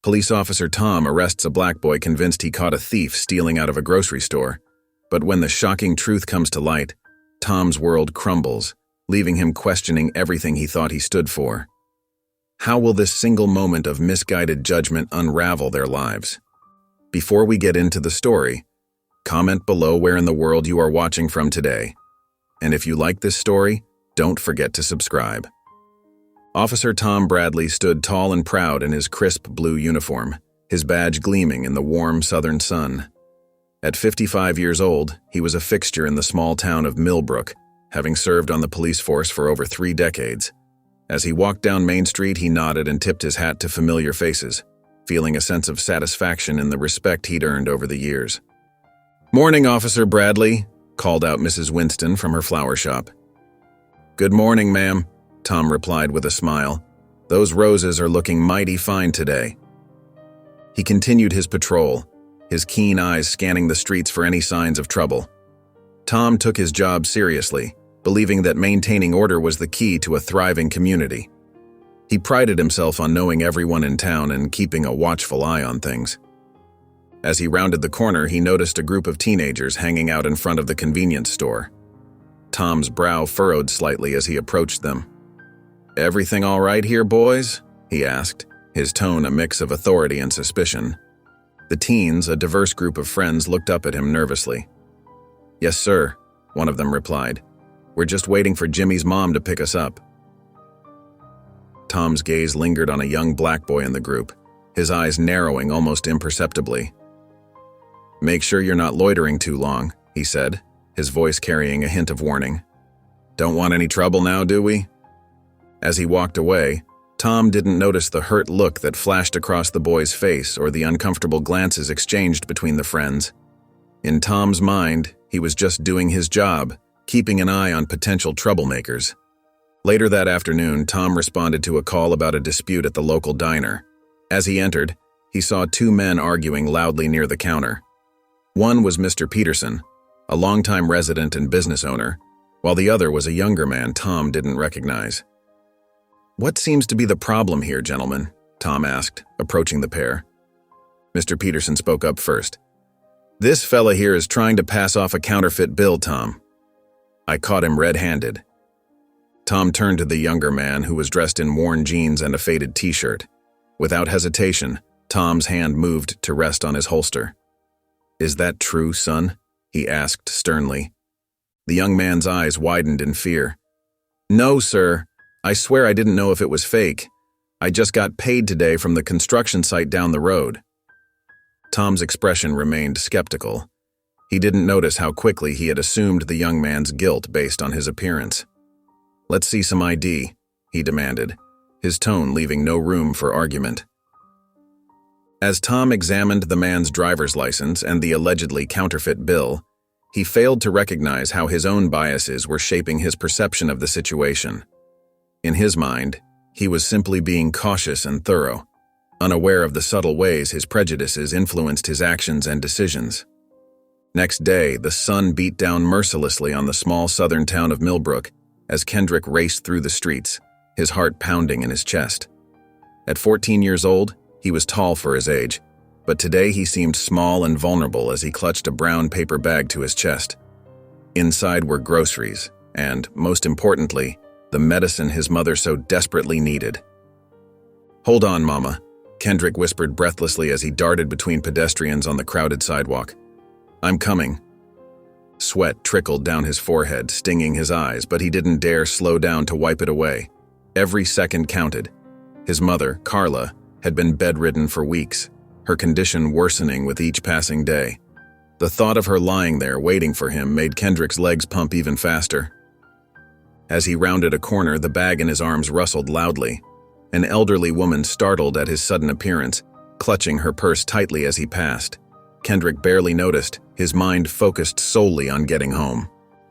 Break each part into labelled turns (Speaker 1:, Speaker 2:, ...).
Speaker 1: Police officer Tom arrests a black boy convinced he caught a thief stealing out of a grocery store. But when the shocking truth comes to light, Tom's world crumbles, leaving him questioning everything he thought he stood for. How will this single moment of misguided judgment unravel their lives? Before we get into the story, comment below where in the world you are watching from today. And if you like this story, don't forget to subscribe. Officer Tom Bradley stood tall and proud in his crisp blue uniform, his badge gleaming in the warm southern sun. At 55 years old, he was a fixture in the small town of Millbrook, having served on the police force for over 3 decades. As he walked down Main Street, he nodded and tipped his hat to familiar faces, feeling a sense of satisfaction in the respect he'd earned over the years. "Morning, Officer Bradley," called out Mrs. Winston from her flower shop. "Good morning, ma'am," Tom replied with a smile. "Those roses are looking mighty fine today." He continued his patrol, his keen eyes scanning the streets for any signs of trouble. Tom took his job seriously, believing that maintaining order was the key to a thriving community. He prided himself on knowing everyone in town and keeping a watchful eye on things. As he rounded the corner, he noticed a group of teenagers hanging out in front of the convenience store. Tom's brow furrowed slightly as he approached them. "Everything all right here, boys?" he asked, his tone a mix of authority and suspicion. The teens, a diverse group of friends, looked up at him nervously. "Yes, sir," one of them replied. "We're just waiting for Jimmy's mom to pick us up." Tom's gaze lingered on a young black boy in the group, his eyes narrowing almost imperceptibly. "Make sure you're not loitering too long," he said, his voice carrying a hint of warning. "Don't want any trouble now, do we?" As he walked away, Tom didn't notice the hurt look that flashed across the boy's face or the uncomfortable glances exchanged between the friends. In Tom's mind, he was just doing his job, keeping an eye on potential troublemakers. Later that afternoon, Tom responded to a call about a dispute at the local diner. As he entered, he saw 2 men arguing loudly near the counter. One was Mr. Peterson, a longtime resident and business owner, while the other was a younger man Tom didn't recognize. "What seems to be the problem here, gentlemen?" Tom asked, approaching the pair. Mr. Peterson spoke up first. "This fella here is trying to pass off a counterfeit bill, Tom. I caught him red-handed." Tom turned to the younger man, who was dressed in worn jeans and a faded t-shirt. Without hesitation, Tom's hand moved to rest on his holster. "Is that true, son?" he asked sternly. The young man's eyes widened in fear. "No, sir. I swear I didn't know if it was fake. I just got paid today from the construction site down the road." Tom's expression remained skeptical. He didn't notice how quickly he had assumed the young man's guilt based on his appearance. "Let's see some ID," he demanded, his tone leaving no room for argument. As Tom examined the man's driver's license and the allegedly counterfeit bill, he failed to recognize how his own biases were shaping his perception of the situation. In his mind, he was simply being cautious and thorough, unaware of the subtle ways his prejudices influenced his actions and decisions. Next day, the sun beat down mercilessly on the small southern town of Millbrook as Kendrick raced through the streets, his heart pounding in his chest. At 14 years old, he was tall for his age, but today he seemed small and vulnerable as he clutched a brown paper bag to his chest. Inside were groceries and, most importantly, the medicine his mother so desperately needed. "Hold on, Mama," Kendrick whispered breathlessly as he darted between pedestrians on the crowded sidewalk. "I'm coming." Sweat trickled down his forehead, stinging his eyes, but he didn't dare slow down to wipe it away. Every second counted. His mother, Carla, had been bedridden for weeks, her condition worsening with each passing day. The thought of her lying there waiting for him made Kendrick's legs pump even faster. As he rounded a corner, the bag in his arms rustled loudly. An elderly woman startled at his sudden appearance, clutching her purse tightly as he passed. Kendrick barely noticed, his mind focused solely on getting home.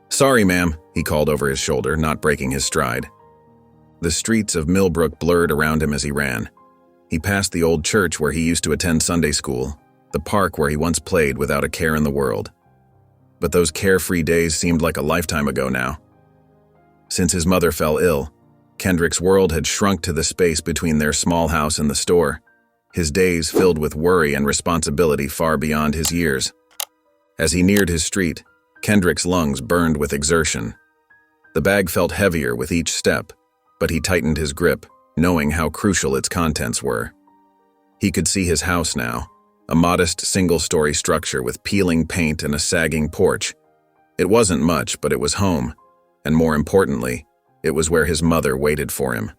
Speaker 1: "Sorry, ma'am," he called over his shoulder, not breaking his stride. The streets of Millbrook blurred around him as he ran. He passed the old church where he used to attend Sunday school, the park where he once played without a care in the world. But those carefree days seemed like a lifetime ago now. Since his mother fell ill, Kendrick's world had shrunk to the space between their small house and the store. his days filled with worry and responsibility far beyond his years. As he neared his street, Kendrick's lungs burned with exertion. The bag felt heavier with each step, but he tightened his grip, knowing how crucial its contents were. He could see his house now, a modest single-story structure with peeling paint and a sagging porch. It wasn't much, but it was home, and more importantly, it was where his mother waited for him.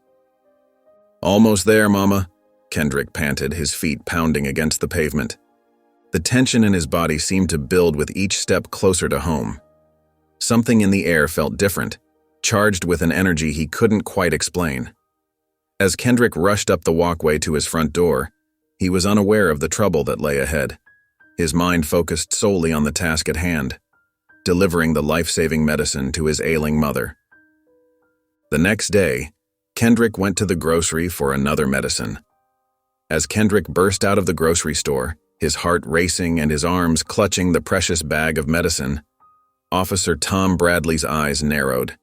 Speaker 1: "Almost there, Mama," Kendrick panted, his feet pounding against the pavement. The tension in his body seemed to build with each step closer to home. Something in the air felt different, charged with an energy he couldn't quite explain. As Kendrick rushed up the walkway to his front door, he was unaware of the trouble that lay ahead. His mind focused solely on the task at hand, delivering the life-saving medicine to his ailing mother. The next day, Kendrick went to the grocery for another medicine. As Kendrick burst out of the grocery store, his heart racing and his arms clutching the precious bag of medicine, Officer Tom Bradley's eyes narrowed.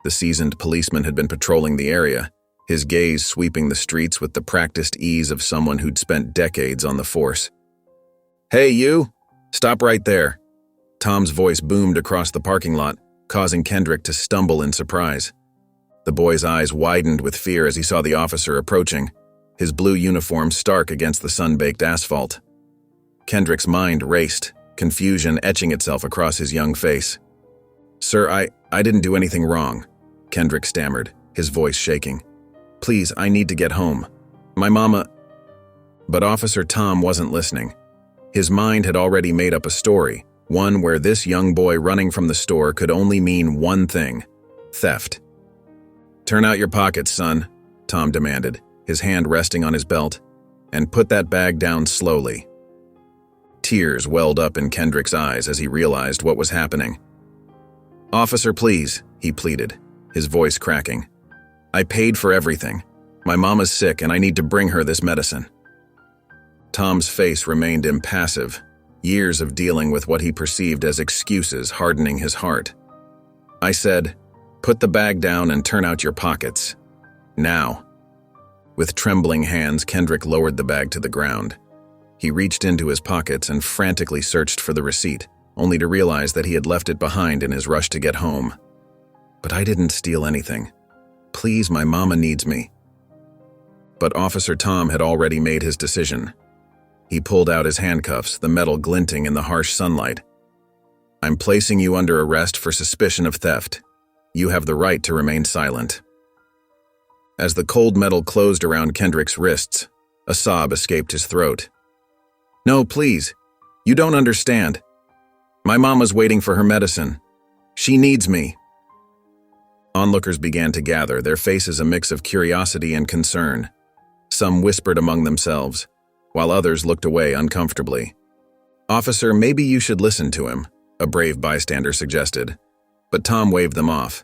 Speaker 1: The seasoned policeman had been patrolling the area, his gaze sweeping the streets with the practiced ease of someone who'd spent decades on the force. "Hey, you! Stop right there!" Tom's voice boomed across the parking lot, causing Kendrick to stumble in surprise. The boy's eyes widened with fear as he saw the officer approaching, his blue uniform stark against the sun-baked asphalt. Kendrick's mind raced, confusion etching itself across his young face. "Sir, I didn't do anything wrong," Kendrick stammered, his voice shaking. "Please, I need to get home. My mama—" But Officer Tom wasn't listening. His mind had already made up a story, one where this young boy running from the store could only mean one thing: theft. "Turn out your pockets, son," Tom demanded, his hand resting on his belt, "and put that bag down slowly." Tears welled up in Kendrick's eyes as he realized what was happening. "Officer, please," he pleaded, his voice cracking. "I paid for everything. My mama's sick and I need to bring her this medicine." Tom's face remained impassive, years of dealing with what he perceived as excuses hardening his heart. "I said, put the bag down and turn out your pockets. Now." With trembling hands, Kendrick lowered the bag to the ground. He reached into his pockets and frantically searched for the receipt, only to realize that he had left it behind in his rush to get home. "But I didn't steal anything. Please, my mama needs me." But Officer Tom had already made his decision. He pulled out his handcuffs, the metal glinting in the harsh sunlight. "I'm placing you under arrest for suspicion of theft. You have the right to remain silent." As the cold metal closed around Kendrick's wrists, a sob escaped his throat. "No, please. You don't understand. My mama's waiting for her medicine. She needs me." Onlookers began to gather, their faces a mix of curiosity and concern. Some whispered among themselves, while others looked away uncomfortably. "Officer, maybe you should listen to him," a brave bystander suggested, but Tom waved them off.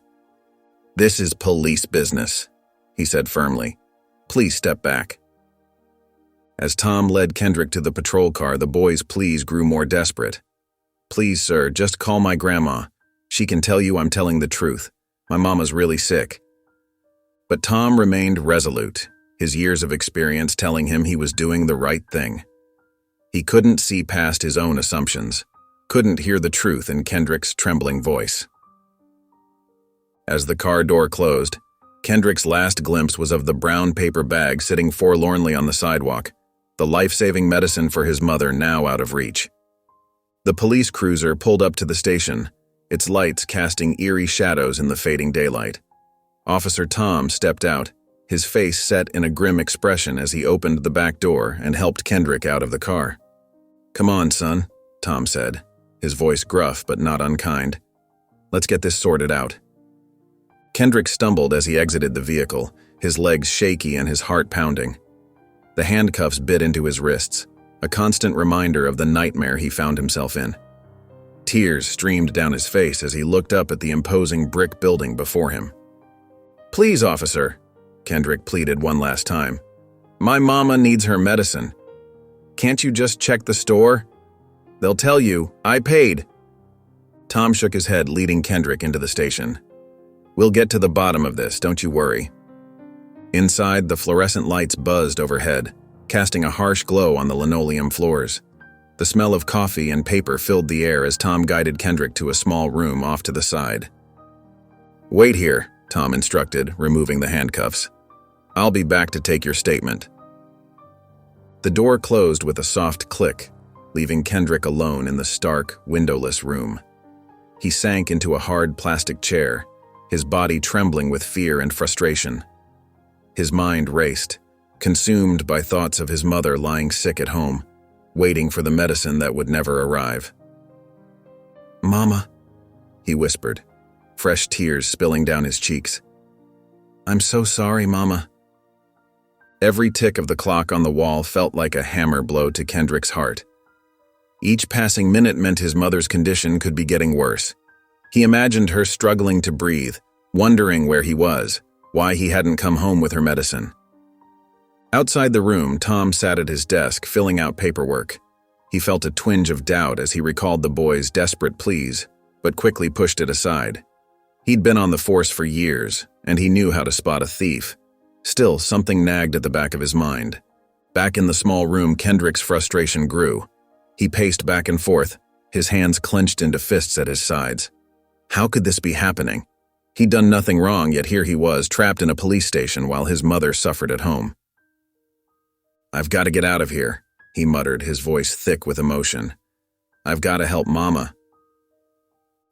Speaker 1: "This is police business," he said firmly. "Please step back." As Tom led Kendrick to the patrol car, the boy's pleas grew more desperate. "Please, sir, just call my grandma. She can tell you I'm telling the truth. My mama's really sick." But Tom remained resolute, his years of experience telling him he was doing the right thing. He couldn't see past his own assumptions, couldn't hear the truth in Kendrick's trembling voice. As the car door closed, Kendrick's last glimpse was of the brown paper bag sitting forlornly on the sidewalk, the life-saving medicine for his mother now out of reach. The police cruiser pulled up to the station, its lights casting eerie shadows in the fading daylight. Officer Tom stepped out, his face set in a grim expression as he opened the back door and helped Kendrick out of the car. "Come on, son," Tom said, his voice gruff but not unkind. "Let's get this sorted out." Kendrick stumbled as he exited the vehicle, his legs shaky and his heart pounding. The handcuffs bit into his wrists, a constant reminder of the nightmare he found himself in. Tears streamed down his face as he looked up at the imposing brick building before him. "Please, officer," Kendrick pleaded one last time. "My mama needs her medicine. Can't you just check the store? They'll tell you, I paid." Tom shook his head, leading Kendrick into the station. "We'll get to the bottom of this, don't you worry." Inside, the fluorescent lights buzzed overhead, casting a harsh glow on the linoleum floors. The smell of coffee and paper filled the air as Tom guided Kendrick to a small room off to the side. "Wait here," Tom instructed, removing the handcuffs. "I'll be back to take your statement." The door closed with a soft click, leaving Kendrick alone in the stark, windowless room. He sank into a hard plastic chair, his body trembling with fear and frustration. His mind raced, consumed by thoughts of his mother lying sick at home, waiting for the medicine that would never arrive. "Mama," he whispered, fresh tears spilling down his cheeks. "I'm so sorry, Mama." Every tick of the clock on the wall felt like a hammer blow to Kendrick's heart. Each passing minute meant his mother's condition could be getting worse. He imagined her struggling to breathe, wondering where he was, why he hadn't come home with her medicine. Outside the room, Tom sat at his desk, filling out paperwork. He felt a twinge of doubt as he recalled the boy's desperate pleas, but quickly pushed it aside. He'd been on the force for years, and he knew how to spot a thief. Still, something nagged at the back of his mind. Back in the small room, Kendrick's frustration grew. He paced back and forth, his hands clenched into fists at his sides. How could this be happening? He'd done nothing wrong, yet here he was, trapped in a police station while his mother suffered at home. "I've got to get out of here," he muttered, his voice thick with emotion. "I've got to help Mama."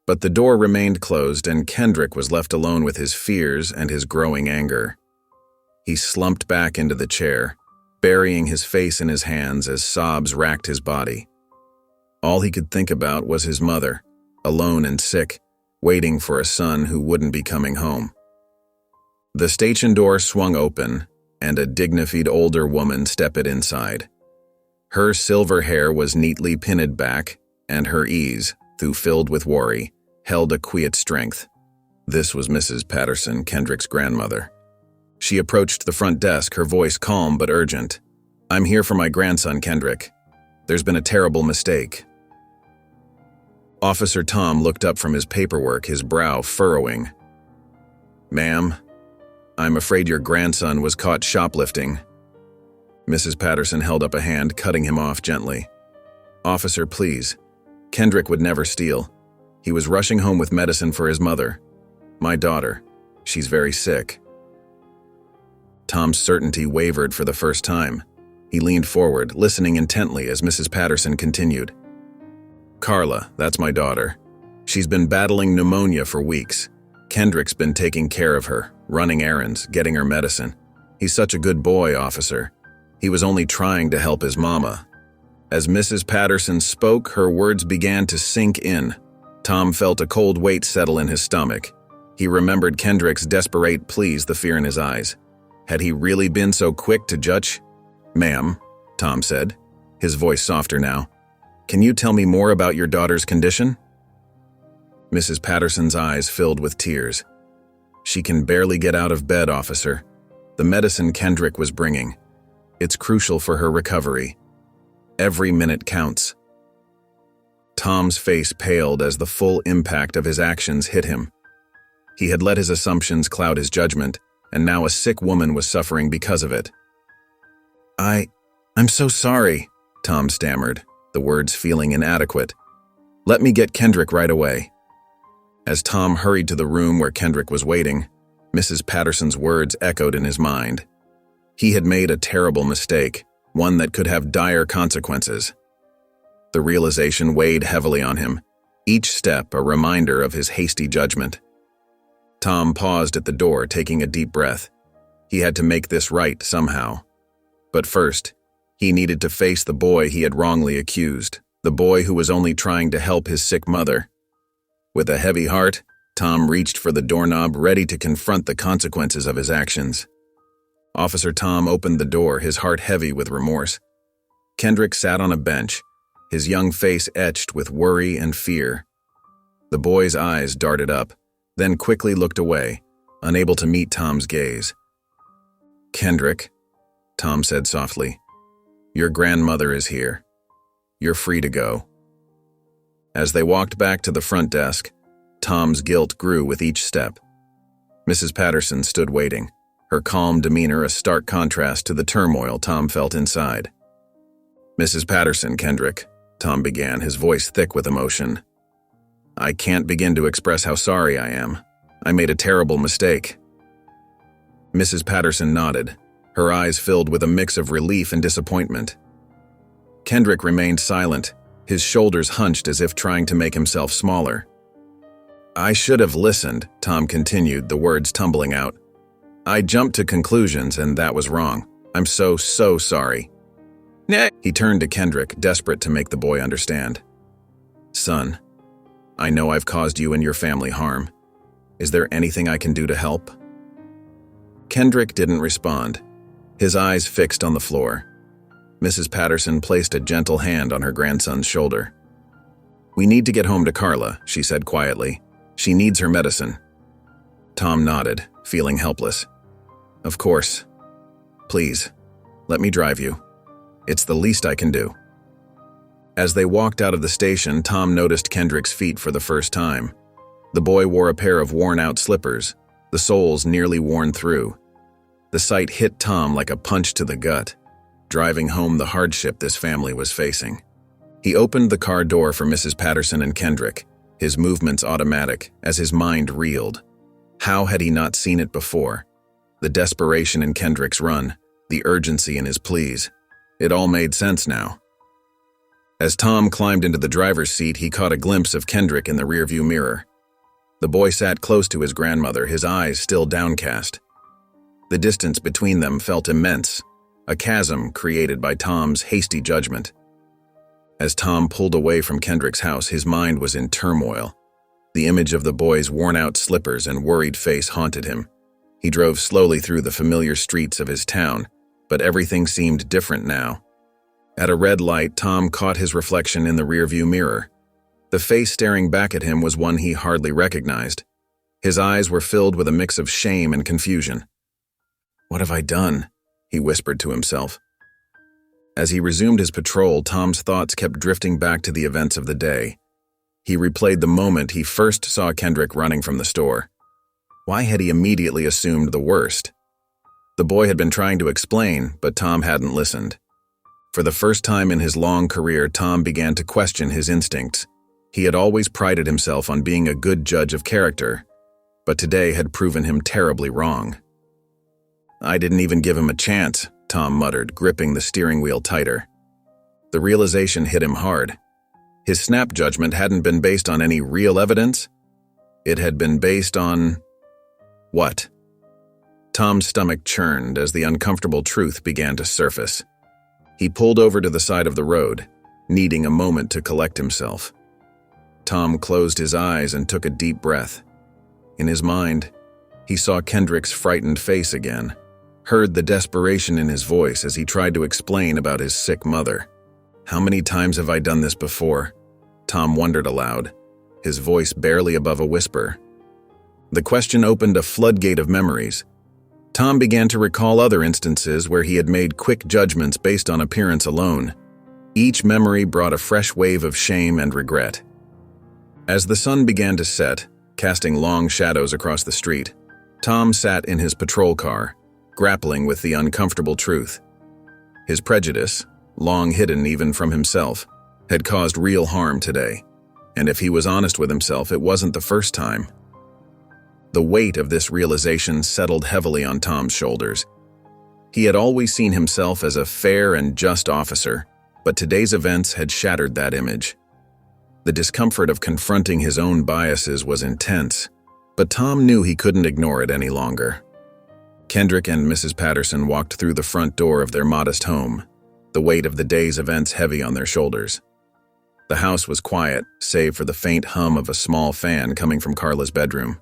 Speaker 1: But the door remained closed, and Kendrick was left alone with his fears and his growing anger. He slumped back into the chair, burying his face in his hands as sobs racked his body. All he could think about was his mother, alone and sick, waiting for a son who wouldn't be coming home. The station door swung open, and a dignified older woman stepped inside. Her silver hair was neatly pinned back, and her ease, though filled with worry, held a quiet strength. This was Mrs. Patterson, Kendrick's grandmother. She approached the front desk, her voice calm but urgent. "I'm here for my grandson, Kendrick. There's been a terrible mistake." Officer Tom looked up from his paperwork, his brow furrowing. "Ma'am, I'm afraid your grandson was caught shoplifting." Mrs. Patterson held up a hand, cutting him off gently. "Officer, please. Kendrick would never steal. He was rushing home with medicine for his mother. My daughter. She's very sick." Tom's certainty wavered for the first time. He leaned forward, listening intently as Mrs. Patterson continued. "Carla, that's my daughter. She's been battling pneumonia for weeks. Kendrick's been taking care of her, running errands, getting her medicine. He's such a good boy, officer. He was only trying to help his mama." As Mrs. Patterson spoke, her words began to sink in. Tom felt a cold weight settle in his stomach. He remembered Kendrick's desperate pleas, the fear in his eyes. Had he really been so quick to judge? "Ma'am," Tom said, his voice softer now, "can you tell me more about your daughter's condition?" Mrs. Patterson's eyes filled with tears. "She can barely get out of bed, officer. The medicine Kendrick was bringing. It's crucial for her recovery. Every minute counts." Tom's face paled as the full impact of his actions hit him. He had let his assumptions cloud his judgment, and now a sick woman was suffering because of it. I'm so sorry," Tom stammered, the words feeling inadequate. "Let me get Kendrick right away." As Tom hurried to the room where Kendrick was waiting, Mrs. Patterson's words echoed in his mind. He had made a terrible mistake, one that could have dire consequences. The realization weighed heavily on him, each step a reminder of his hasty judgment. Tom paused at the door, taking a deep breath. He had to make this right somehow. But first, he needed to face the boy he had wrongly accused, the boy who was only trying to help his sick mother. With a heavy heart, Tom reached for the doorknob, ready to confront the consequences of his actions. Officer Tom opened the door, his heart heavy with remorse. Kendrick sat on a bench, his young face etched with worry and fear. The boy's eyes darted up, then quickly looked away, unable to meet Tom's gaze. "Kendrick," Tom said softly, "your grandmother is here. You're free to go." As they walked back to the front desk, Tom's guilt grew with each step. Mrs. Patterson stood waiting, her calm demeanor a stark contrast to the turmoil Tom felt inside. "Mrs. Patterson, Kendrick," Tom began, his voice thick with emotion. "I can't begin to express how sorry I am. I made a terrible mistake." Mrs. Patterson nodded, her eyes filled with a mix of relief and disappointment. Kendrick remained silent, his shoulders hunched as if trying to make himself smaller. "I should have listened," Tom continued, the words tumbling out. "I jumped to conclusions, and that was wrong. I'm so sorry." He turned to Kendrick, desperate to make the boy understand. "Son, I know I've caused you and your family harm. Is there anything I can do to help?" Kendrick didn't respond, his eyes fixed on the floor. Mrs. Patterson placed a gentle hand on her grandson's shoulder. "We need to get home to Carla," she said quietly. "She needs her medicine." Tom nodded, feeling helpless. "Of course. Please, let me drive you. It's the least I can do." As they walked out of the station, Tom noticed Kendrick's feet for the first time. The boy wore a pair of worn-out slippers, the soles nearly worn through. The sight hit Tom like a punch to the gut, driving home the hardship this family was facing. He opened the car door for Mrs. Patterson and Kendrick, his movements automatic as his mind reeled. How had he not seen it before? The desperation in Kendrick's run, the urgency in his pleas. It all made sense now. As Tom climbed into the driver's seat, he caught a glimpse of Kendrick in the rearview mirror. The boy sat close to his grandmother, his eyes still downcast. The distance between them felt immense, a chasm created by Tom's hasty judgment. As Tom pulled away from Kendrick's house, his mind was in turmoil. The image of the boy's worn-out slippers and worried face haunted him. He drove slowly through the familiar streets of his town, but everything seemed different now. At a red light, Tom caught his reflection in the rearview mirror. The face staring back at him was one he hardly recognized. His eyes were filled with a mix of shame and confusion. "What have I done?" he whispered to himself. As he resumed his patrol, Tom's thoughts kept drifting back to the events of the day. He replayed the moment he first saw Kendrick running from the store. Why had he immediately assumed the worst? The boy had been trying to explain, but Tom hadn't listened. For the first time in his long career, Tom began to question his instincts. He had always prided himself on being a good judge of character, but today had proven him terribly wrong. "I didn't even give him a chance," Tom muttered, gripping the steering wheel tighter. The realization hit him hard. His snap judgment hadn't been based on any real evidence. It had been based on... what? Tom's stomach churned as the uncomfortable truth began to surface. He pulled over to the side of the road, needing a moment to collect himself. Tom closed his eyes and took a deep breath. In his mind, he saw Kendrick's frightened face again, heard the desperation in his voice as he tried to explain about his sick mother. "How many times have I done this before?" Tom wondered aloud, his voice barely above a whisper. The question opened a floodgate of memories. Tom began to recall other instances where he had made quick judgments based on appearance alone. Each memory brought a fresh wave of shame and regret. As the sun began to set, casting long shadows across the street, Tom sat in his patrol car, grappling with the uncomfortable truth. His prejudice, long hidden even from himself, had caused real harm today, and if he was honest with himself, it wasn't the first time. The weight of this realization settled heavily on Tom's shoulders. He had always seen himself as a fair and just officer, but today's events had shattered that image. The discomfort of confronting his own biases was intense, but Tom knew he couldn't ignore it any longer. Kendrick and Mrs. Patterson walked through the front door of their modest home, the weight of the day's events heavy on their shoulders. The house was quiet, save for the faint hum of a small fan coming from Carla's bedroom.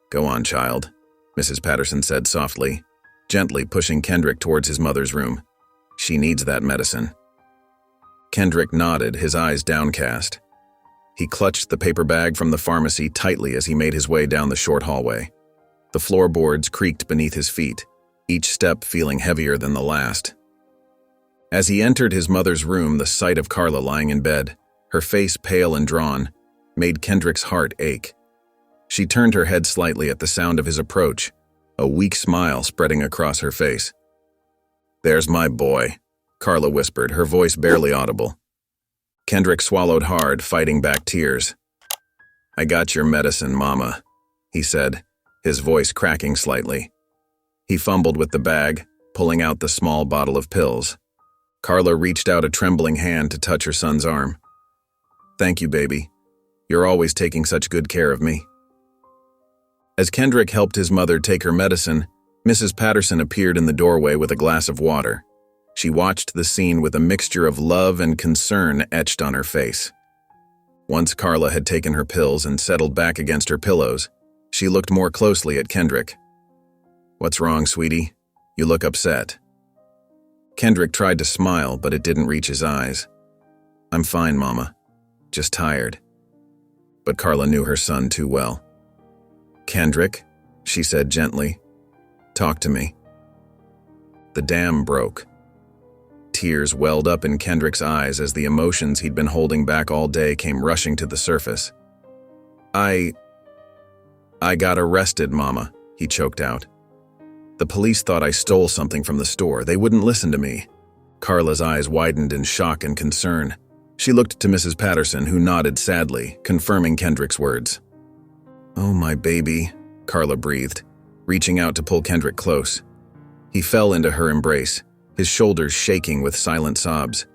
Speaker 1: "Go on, child," Mrs. Patterson said softly, gently pushing Kendrick towards his mother's room. "She needs that medicine." Kendrick nodded, his eyes downcast. He clutched the paper bag from the pharmacy tightly as he made his way down the short hallway. The floorboards creaked beneath his feet, each step feeling heavier than the last. As he entered his mother's room, the sight of Carla lying in bed, her face pale and drawn, made Kendrick's heart ache. She turned her head slightly at the sound of his approach, a weak smile spreading across her face. "There's my boy," Carla whispered, her voice barely audible. Kendrick swallowed hard, fighting back tears. "I got your medicine, Mama," he said, his voice cracking slightly. He fumbled with the bag, pulling out the small bottle of pills. Carla reached out a trembling hand to touch her son's arm. "Thank you, baby. You're always taking such good care of me." As Kendrick helped his mother take her medicine, Mrs. Patterson appeared in the doorway with a glass of water. She watched the scene with a mixture of love and concern etched on her face. Once Carla had taken her pills and settled back against her pillows, she looked more closely at Kendrick. "What's wrong, sweetie? You look upset." Kendrick tried to smile, but it didn't reach his eyes. "I'm fine, Mama. Just tired." But Carla knew her son too well. "Kendrick," she said gently, "talk to me." The dam broke. Tears welled up in Kendrick's eyes as the emotions he'd been holding back all day came rushing to the surface. I got arrested, Mama," he choked out. "The police thought I stole something from the store. They wouldn't listen to me." Carla's eyes widened in shock and concern. She looked to Mrs. Patterson, who nodded sadly, confirming Kendrick's words. "Oh, my baby," Carla breathed, reaching out to pull Kendrick close. He fell into her embrace, his shoulders shaking with silent sobs.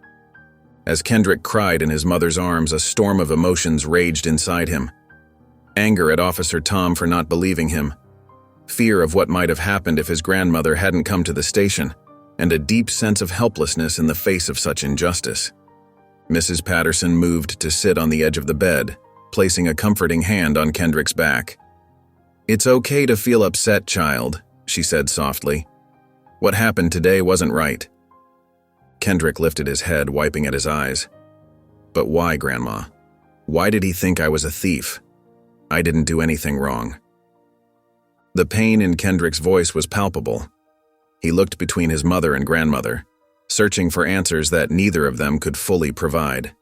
Speaker 1: As Kendrick cried in his mother's arms, a storm of emotions raged inside him. Anger at Officer Tom for not believing him, fear of what might have happened if his grandmother hadn't come to the station, and a deep sense of helplessness in the face of such injustice. Mrs. Patterson moved to sit on the edge of the bed, placing a comforting hand on Kendrick's back. "It's okay to feel upset, child," she said softly. "What happened today wasn't right." Kendrick lifted his head, wiping at his eyes. "But why, Grandma? Why did he think I was a thief? I didn't do anything wrong." The pain in Kendrick's voice was palpable. He looked between his mother and grandmother, searching for answers that neither of them could fully provide.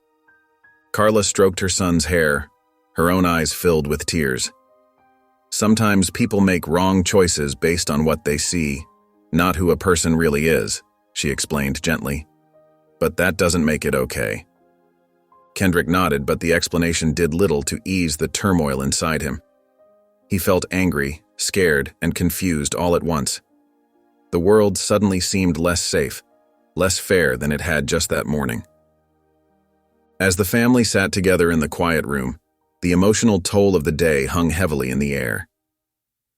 Speaker 1: Carla stroked her son's hair, her own eyes filled with tears. "Sometimes people make wrong choices based on what they see, not who a person really is," she explained gently. "But that doesn't make it okay." Kendrick nodded, but the explanation did little to ease the turmoil inside him. He felt angry, scared, and confused all at once. The world suddenly seemed less safe, less fair than it had just that morning. As the family sat together in the quiet room, the emotional toll of the day hung heavily in the air.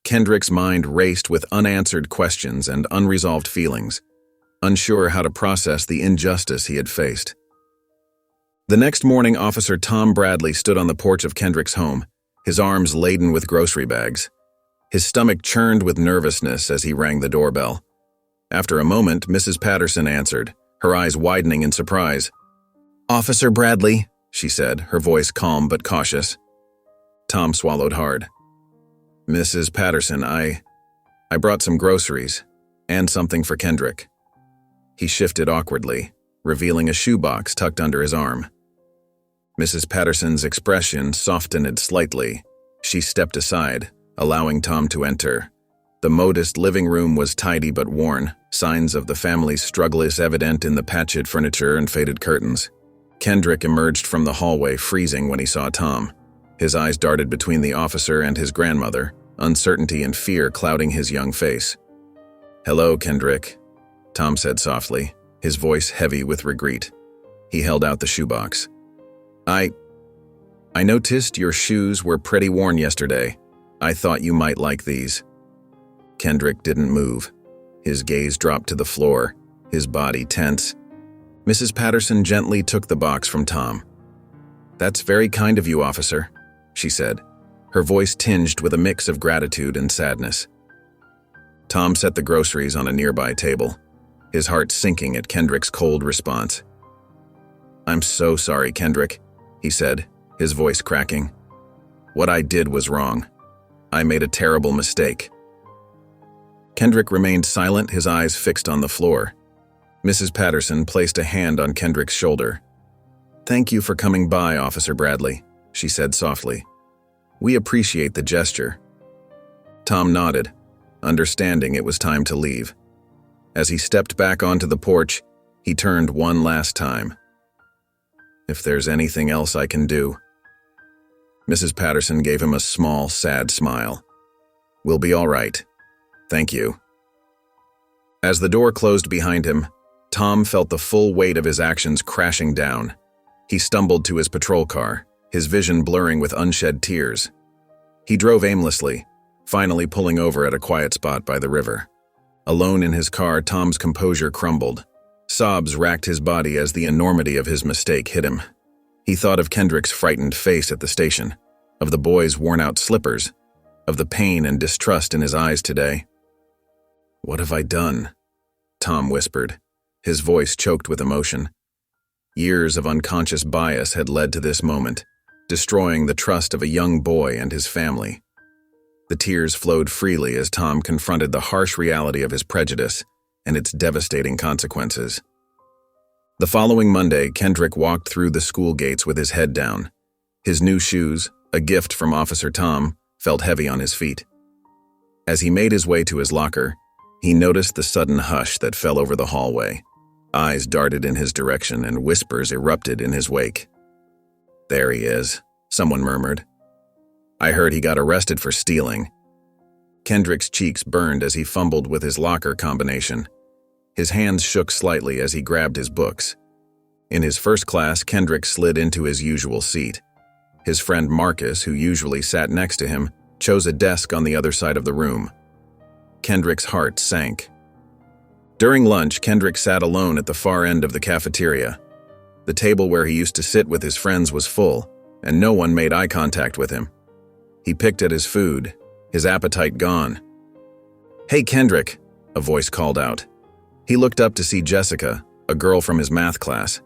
Speaker 1: Kendrick's mind raced with unanswered questions and unresolved feelings, unsure how to process the injustice he had faced. The next morning, Officer Tom Bradley stood on the porch of Kendrick's home, his arms laden with grocery bags. His stomach churned with nervousness as he rang the doorbell. After a moment, Mrs. Patterson answered, her eyes widening in surprise. "Officer Bradley," she said, her voice calm but cautious. Tom swallowed hard. "Mrs. Patterson, I brought some groceries, and something for Kendrick." He shifted awkwardly, revealing a shoebox tucked under his arm. Mrs. Patterson's expression softened slightly. She stepped aside, allowing Tom to enter. The modest living room was tidy but worn, signs of the family's struggle evident in the patched furniture and faded curtains. Kendrick emerged from the hallway, freezing when he saw Tom. His eyes darted between the officer and his grandmother, uncertainty and fear clouding his young face. "Hello, Kendrick," Tom said softly, his voice heavy with regret. He held out the shoebox. I noticed your shoes were pretty worn yesterday. I thought you might like these." Kendrick didn't move. His gaze dropped to the floor, his body tense. Mrs. Patterson gently took the box from Tom. "That's very kind of you, officer," she said, her voice tinged with a mix of gratitude and sadness. Tom set the groceries on a nearby table, his heart sinking at Kendrick's cold response. "I'm so sorry, Kendrick," he said, his voice cracking. "What I did was wrong. I made a terrible mistake." Kendrick remained silent, his eyes fixed on the floor. Mrs. Patterson placed a hand on Kendrick's shoulder. "Thank you for coming by, Officer Bradley," she said softly. "We appreciate the gesture." Tom nodded, understanding it was time to leave. As he stepped back onto the porch, he turned one last time. "If there's anything else I can do." Mrs. Patterson gave him a small, sad smile. "We'll be all right. Thank you." As the door closed behind him, Tom felt the full weight of his actions crashing down. He stumbled to his patrol car, his vision blurring with unshed tears. He drove aimlessly, finally pulling over at a quiet spot by the river. Alone in his car, Tom's composure crumbled. Sobs racked his body as the enormity of his mistake hit him. He thought of Kendrick's frightened face at the station, of the boy's worn-out slippers, of the pain and distrust in his eyes today. "What have I done?" Tom whispered, his voice choked with emotion. Years of unconscious bias had led to this moment, destroying the trust of a young boy and his family. The tears flowed freely as Tom confronted the harsh reality of his prejudice and its devastating consequences. The following Monday, Kendrick walked through the school gates with his head down. His new shoes, a gift from Officer Tom, felt heavy on his feet. As he made his way to his locker, he noticed the sudden hush that fell over the hallway. Eyes darted in his direction and whispers erupted in his wake. "There he is," someone murmured. "I heard he got arrested for stealing." Kendrick's cheeks burned as he fumbled with his locker combination. His hands shook slightly as he grabbed his books. In his first class, Kendrick slid into his usual seat. His friend Marcus, who usually sat next to him, chose a desk on the other side of the room. Kendrick's heart sank. During lunch, Kendrick sat alone at the far end of the cafeteria. The table where he used to sit with his friends was full, and no one made eye contact with him. He picked at his food, his appetite gone. "Hey, Kendrick," a voice called out. He looked up to see Jessica, a girl from his math class.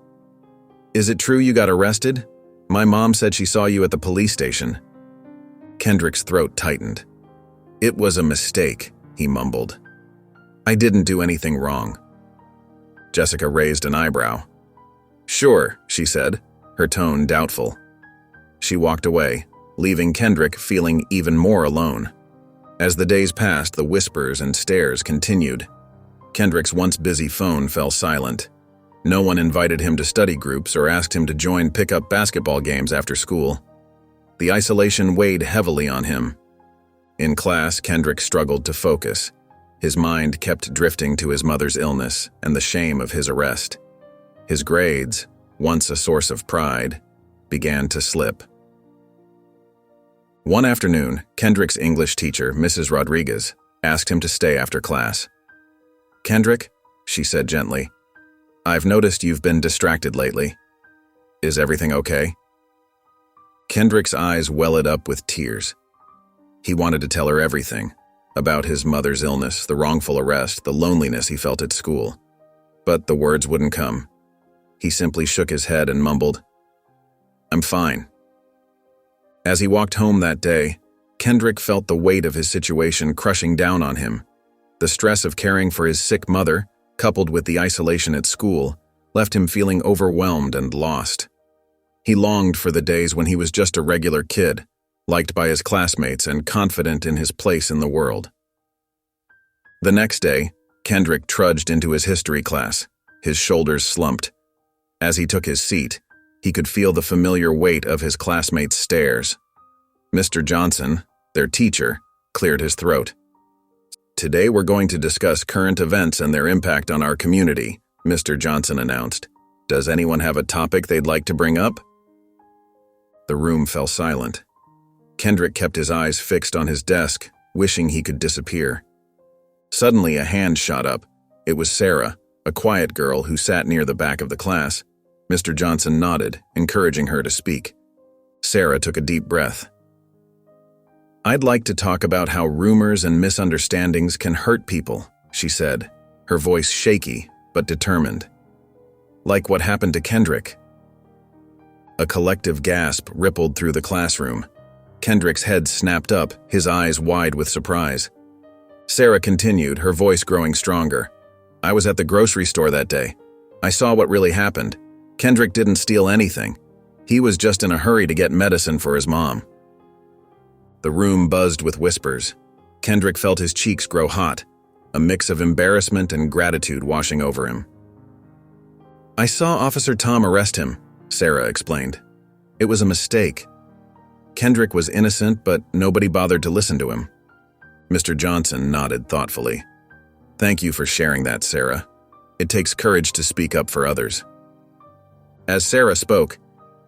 Speaker 1: "Is it true you got arrested? My mom said she saw you at the police station." Kendrick's throat tightened. "It was a mistake," he mumbled. "I didn't do anything wrong." Jessica raised an eyebrow. "Sure," she said, her tone doubtful. She walked away, leaving Kendrick feeling even more alone. As the days passed, the whispers and stares continued. Kendrick's once busy phone fell silent. No one invited him to study groups or asked him to join pickup basketball games after school. The isolation weighed heavily on him. In class, Kendrick struggled to focus. His mind kept drifting to his mother's illness and the shame of his arrest. His grades, once a source of pride, began to slip. One afternoon, Kendrick's English teacher, Mrs. Rodriguez, asked him to stay after class. "Kendrick," she said gently, "I've noticed you've been distracted lately. Is everything okay?" Kendrick's eyes welled up with tears. He wanted to tell her everything, about his mother's illness, the wrongful arrest, the loneliness he felt at school. But the words wouldn't come. He simply shook his head and mumbled, "I'm fine." As he walked home that day, Kendrick felt the weight of his situation crushing down on him. The stress of caring for his sick mother, coupled with the isolation at school, left him feeling overwhelmed and lost. He longed for the days when he was just a regular kid, liked by his classmates and confident in his place in the world. The next day, Kendrick trudged into his history class, his shoulders slumped. As he took his seat, he could feel the familiar weight of his classmates' stares. Mr. Johnson, their teacher, cleared his throat. "Today we're going to discuss current events and their impact on our community," Mr. Johnson announced. "Does anyone have a topic they'd like to bring up?" The room fell silent. Kendrick kept his eyes fixed on his desk, wishing he could disappear. Suddenly, a hand shot up. It was Sarah, a quiet girl who sat near the back of the class. Mr. Johnson nodded, encouraging her to speak. Sarah took a deep breath. "I'd like to talk about how rumors and misunderstandings can hurt people," she said, her voice shaky but determined. "Like what happened to Kendrick." A collective gasp rippled through the classroom. Kendrick's head snapped up, his eyes wide with surprise. Sarah continued, her voice growing stronger. "I was at the grocery store that day. I saw what really happened. Kendrick didn't steal anything. He was just in a hurry to get medicine for his mom." The room buzzed with whispers. Kendrick felt his cheeks grow hot, a mix of embarrassment and gratitude washing over him. "I saw Officer Tom arrest him," Sarah explained. "It was a mistake. Kendrick was innocent, but nobody bothered to listen to him." Mr. Johnson nodded thoughtfully. "Thank you for sharing that, Sarah. It takes courage to speak up for others." As Sarah spoke,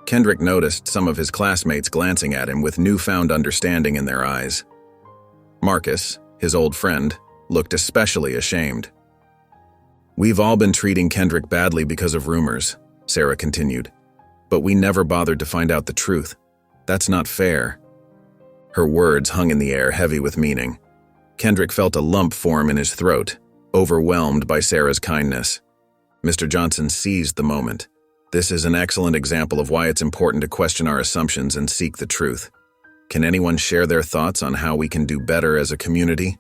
Speaker 1: Kendrick noticed some of his classmates glancing at him with newfound understanding in their eyes. Marcus, his old friend, looked especially ashamed. "We've all been treating Kendrick badly because of rumors," Sarah continued, "but we never bothered to find out the truth. That's not fair." Her words hung in the air, heavy with meaning. Kendrick felt a lump form in his throat, overwhelmed by Sarah's kindness. Mr. Johnson seized the moment. "This is an excellent example of why it's important to question our assumptions and seek the truth. Can anyone share their thoughts on how we can do better as a community?"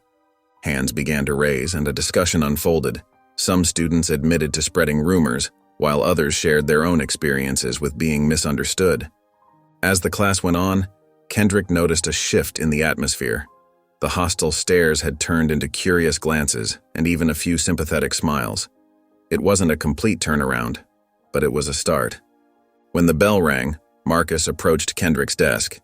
Speaker 1: Hands began to raise and a discussion unfolded. Some students admitted to spreading rumors, while others shared their own experiences with being misunderstood. As the class went on, Kendrick noticed a shift in the atmosphere. The hostile stares had turned into curious glances and even a few sympathetic smiles. It wasn't a complete turnaround, but it was a start. When the bell rang, Marcus approached Kendrick's desk.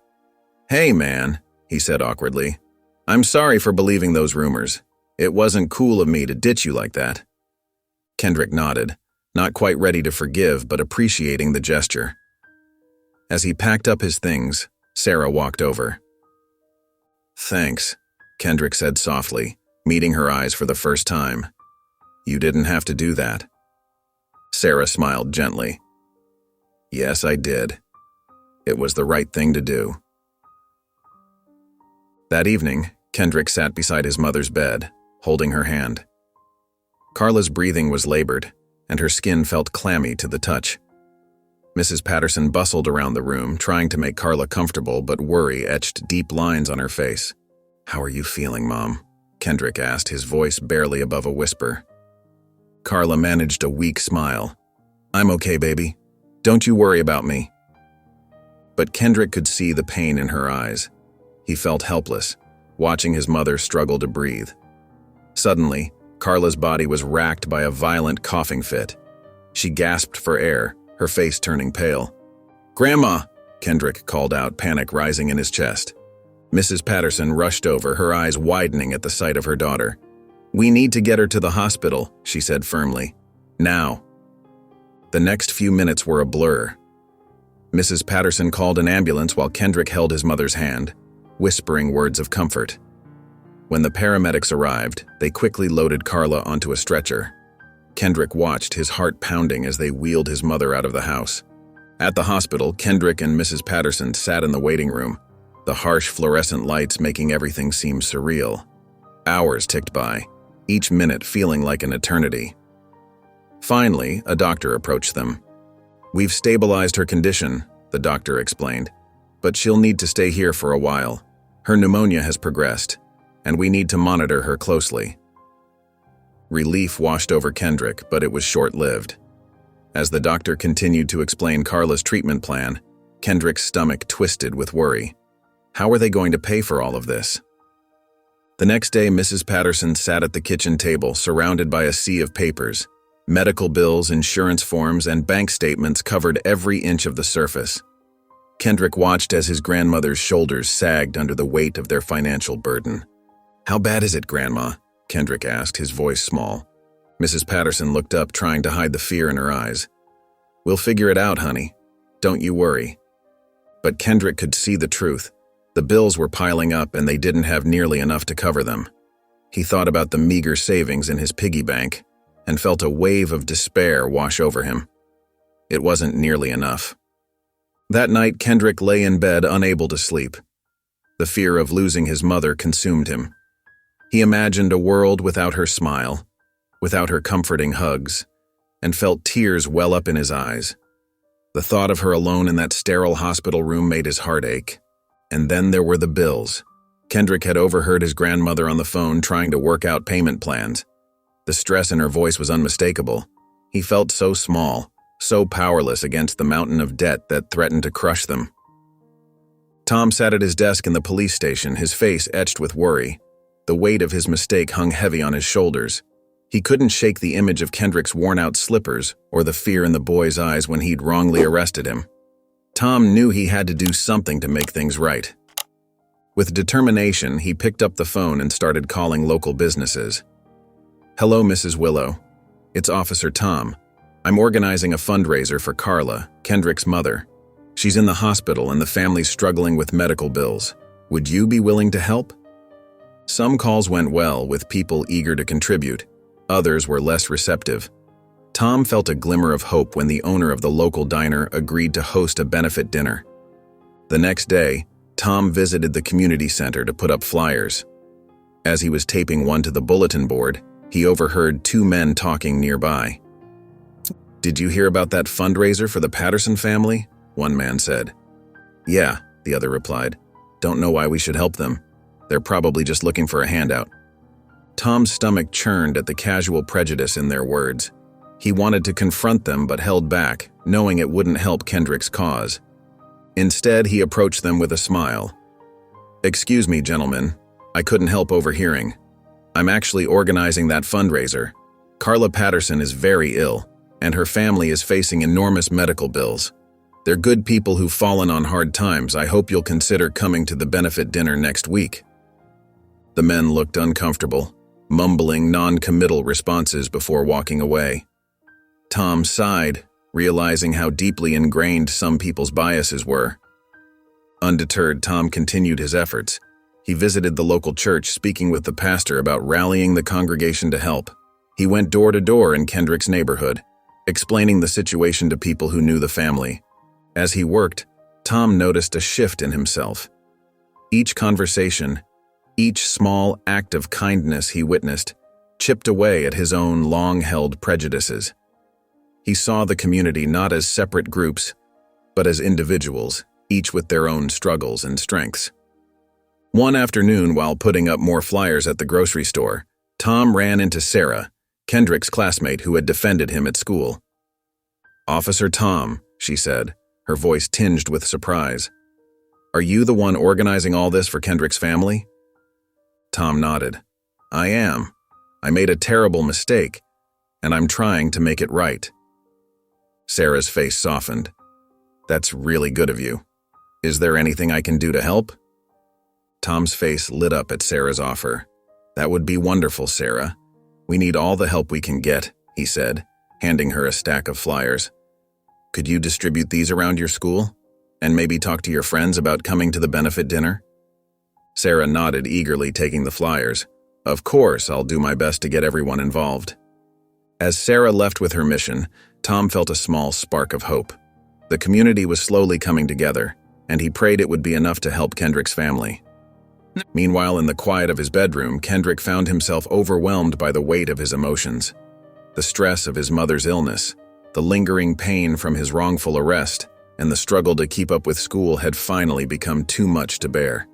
Speaker 1: "Hey, man," he said awkwardly. "I'm sorry for believing those rumors. It wasn't cool of me to ditch you like that." Kendrick nodded, not quite ready to forgive but appreciating the gesture. As he packed up his things, Sarah walked over. "Thanks," Kendrick said softly, meeting her eyes for the first time. "You didn't have to do that." Sarah smiled gently. "Yes, I did. It was the right thing to do." That evening, Kendrick sat beside his mother's bed, holding her hand. Carla's breathing was labored, and her skin felt clammy to the touch. Mrs. Patterson bustled around the room, trying to make Carla comfortable, but worry etched deep lines on her face. "How are you feeling, Mom?" Kendrick asked, his voice barely above a whisper. Carla managed a weak smile. "I'm okay, baby. Don't you worry about me." But Kendrick could see the pain in her eyes. He felt helpless, watching his mother struggle to breathe. Suddenly, Carla's body was racked by a violent coughing fit. She gasped for air, her face turning pale. "Grandma!" Kendrick called out, panic rising in his chest. Mrs. Patterson rushed over, her eyes widening at the sight of her daughter. "We need to get her to the hospital," she said firmly. "Now." The next few minutes were a blur. Mrs. Patterson called an ambulance while Kendrick held his mother's hand, whispering words of comfort. When the paramedics arrived, they quickly loaded Carla onto a stretcher. Kendrick watched, his heart pounding as they wheeled his mother out of the house. At the hospital, Kendrick and Mrs. Patterson sat in the waiting room, the harsh fluorescent lights making everything seem surreal. Hours ticked by, each minute feeling like an eternity. Finally, a doctor approached them. "We've stabilized her condition," the doctor explained, "but she'll need to stay here for a while. Her pneumonia has progressed, and we need to monitor her closely." Relief washed over Kendrick, but it was short-lived. As the doctor continued to explain Carla's treatment plan, Kendrick's stomach twisted with worry. How were they going to pay for all of this? The next day, Mrs. Patterson sat at the kitchen table, surrounded by a sea of papers. Medical bills, insurance forms, and bank statements covered every inch of the surface. Kendrick watched as his grandmother's shoulders sagged under the weight of their financial burden. "How bad is it, Grandma?" Kendrick asked, his voice small. Mrs. Patterson looked up, trying to hide the fear in her eyes. "We'll figure it out, honey. Don't you worry." But Kendrick could see the truth. The bills were piling up, and they didn't have nearly enough to cover them. He thought about the meager savings in his piggy bank and felt a wave of despair wash over him. It wasn't nearly enough. That night, Kendrick lay in bed, unable to sleep. The fear of losing his mother consumed him. He imagined a world without her smile, without her comforting hugs, and felt tears well up in his eyes. The thought of her alone in that sterile hospital room made his heart ache. And then there were the bills. Kendrick had overheard his grandmother on the phone trying to work out payment plans. The stress in her voice was unmistakable. He felt so small, so powerless against the mountain of debt that threatened to crush them. Tom sat at his desk in the police station, his face etched with worry. The weight of his mistake hung heavy on his shoulders. He couldn't shake the image of Kendrick's worn-out slippers or the fear in the boy's eyes when he'd wrongly arrested him. Tom knew he had to do something to make things right. With determination, he picked up the phone and started calling local businesses. "Hello, Mrs. Willow. It's Officer Tom. I'm organizing a fundraiser for Carla, Kendrick's mother. She's in the hospital and the family's struggling with medical bills. Would you be willing to help?" Some calls went well, with people eager to contribute. Others were less receptive. Tom felt a glimmer of hope when the owner of the local diner agreed to host a benefit dinner. The next day, Tom visited the community center to put up flyers. As he was taping one to the bulletin board, he overheard two men talking nearby. "Did you hear about that fundraiser for the Patterson family?" one man said. "Yeah," the other replied. "Don't know why we should help them. They're probably just looking for a handout." Tom's stomach churned at the casual prejudice in their words. He wanted to confront them but held back, knowing it wouldn't help Kendrick's cause. Instead, he approached them with a smile. "Excuse me, gentlemen. I couldn't help overhearing. I'm actually organizing that fundraiser. Carla Patterson is very ill, and her family is facing enormous medical bills. They're good people who've fallen on hard times. I hope you'll consider coming to the benefit dinner next week." The men looked uncomfortable, mumbling non-committal responses before walking away. Tom sighed, realizing how deeply ingrained some people's biases were. Undeterred, Tom continued his efforts. He visited the local church, speaking with the pastor about rallying the congregation to help. He went door to door in Kendrick's neighborhood, explaining the situation to people who knew the family. As he worked, Tom noticed a shift in himself. Each conversation, each small act of kindness he witnessed, chipped away at his own long-held prejudices. He saw the community not as separate groups, but as individuals, each with their own struggles and strengths. One afternoon, while putting up more flyers at the grocery store, Tom ran into Sarah, Kendrick's classmate who had defended him at school. "Officer Tom," she said, her voice tinged with surprise. "Are you the one organizing all this for Kendrick's family?" Tom nodded. "I am. I made a terrible mistake, and I'm trying to make it right." Sarah's face softened. "That's really good of you. Is there anything I can do to help?" Tom's face lit up at Sarah's offer. "That would be wonderful, Sarah. We need all the help we can get," he said, handing her a stack of flyers. "Could you distribute these around your school? And maybe talk to your friends about coming to the benefit dinner?" Sarah nodded eagerly, taking the flyers. "Of course, I'll do my best to get everyone involved." As Sarah left with her mission, Tom felt a small spark of hope. The community was slowly coming together, and he prayed it would be enough to help Kendrick's family. Meanwhile, in the quiet of his bedroom, Kendrick found himself overwhelmed by the weight of his emotions. The stress of his mother's illness, the lingering pain from his wrongful arrest, and the struggle to keep up with school had finally become too much to bear.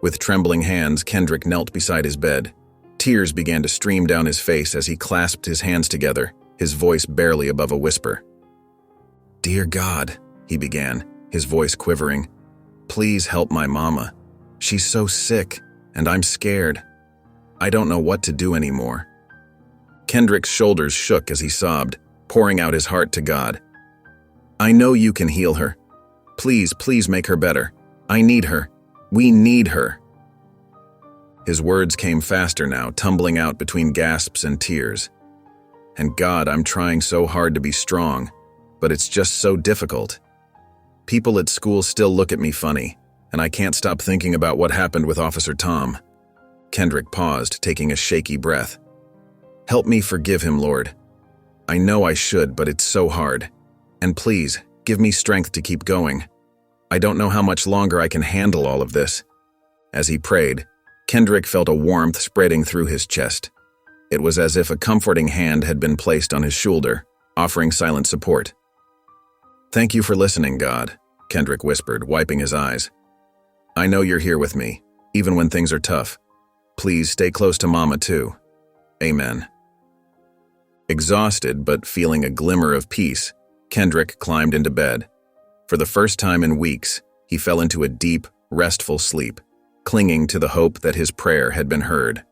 Speaker 1: With trembling hands, Kendrick knelt beside his bed. Tears began to stream down his face as he clasped his hands together, his voice barely above a whisper. "Dear God," he began, his voice quivering, "please help my mama. She's so sick, and I'm scared. I don't know what to do anymore." Kendrick's shoulders shook as he sobbed, pouring out his heart to God. "I know you can heal her. Please, please make her better. I need her. We need her." His words came faster now, tumbling out between gasps and tears. "And God, I'm trying so hard to be strong, but it's just so difficult. People at school still look at me funny, and I can't stop thinking about what happened with Officer Tom." Kendrick paused, taking a shaky breath. "Help me forgive him, Lord. I know I should, but it's so hard. And please, give me strength to keep going. I don't know how much longer I can handle all of this." As he prayed, Kendrick felt a warmth spreading through his chest. It was as if a comforting hand had been placed on his shoulder, offering silent support. "Thank you for listening, God," Kendrick whispered, wiping his eyes. "I know you're here with me, even when things are tough. Please stay close to Mama, too. Amen." Exhausted but feeling a glimmer of peace, Kendrick climbed into bed. For the first time in weeks, he fell into a deep, restful sleep. clinging to the hope that his prayer had been heard.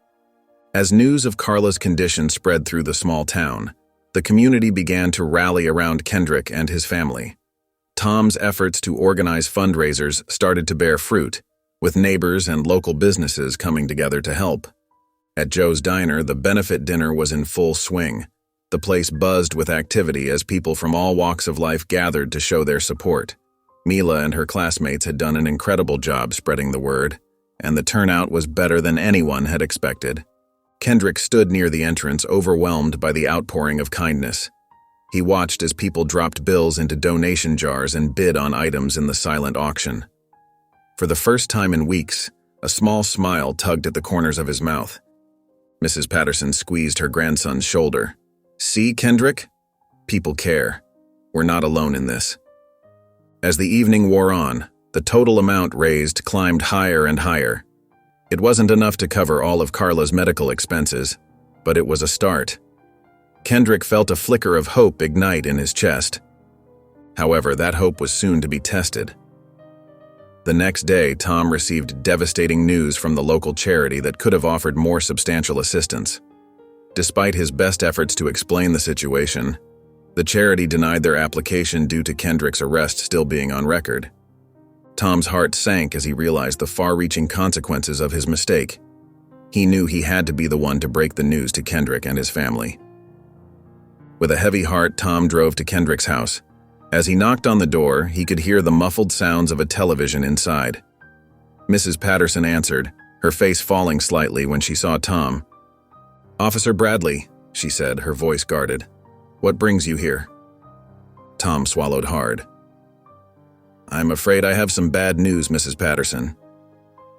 Speaker 1: As news of Carla's condition spread through the small town, the community began to rally around Kendrick and his family. Tom's efforts to organize fundraisers started to bear fruit, with neighbors and local businesses coming together to help. At Joe's Diner, the benefit dinner was in full swing. The place buzzed with activity as people from all walks of life gathered to show their support. Mila and her classmates had done an incredible job spreading the word, and the turnout was better than anyone had expected. Kendrick stood near the entrance, overwhelmed by the outpouring of kindness. He watched as people dropped bills into donation jars and bid on items in the silent auction. For the first time in weeks, a small smile tugged at the corners of his mouth. Mrs. Patterson squeezed her grandson's shoulder. "See, Kendrick? People care. We're not alone in this." As the evening wore on, the total amount raised climbed higher and higher. It wasn't enough to cover all of Carla's medical expenses, but it was a start. Kendrick felt a flicker of hope ignite in his chest. However, that hope was soon to be tested. The next day, Tom received devastating news from the local charity that could have offered more substantial assistance. Despite his best efforts to explain the situation, the charity denied their application due to Kendrick's arrest still being on record. Tom's heart sank as he realized the far-reaching consequences of his mistake. He knew he had to be the one to break the news to Kendrick and his family. With a heavy heart, Tom drove to Kendrick's house. As he knocked on the door, he could hear the muffled sounds of a television inside. Mrs. Patterson answered, her face falling slightly when she saw Tom. "Officer Bradley," she said, her voice guarded. "What brings you here?" Tom swallowed hard. "I'm afraid I have some bad news, Mrs. Patterson.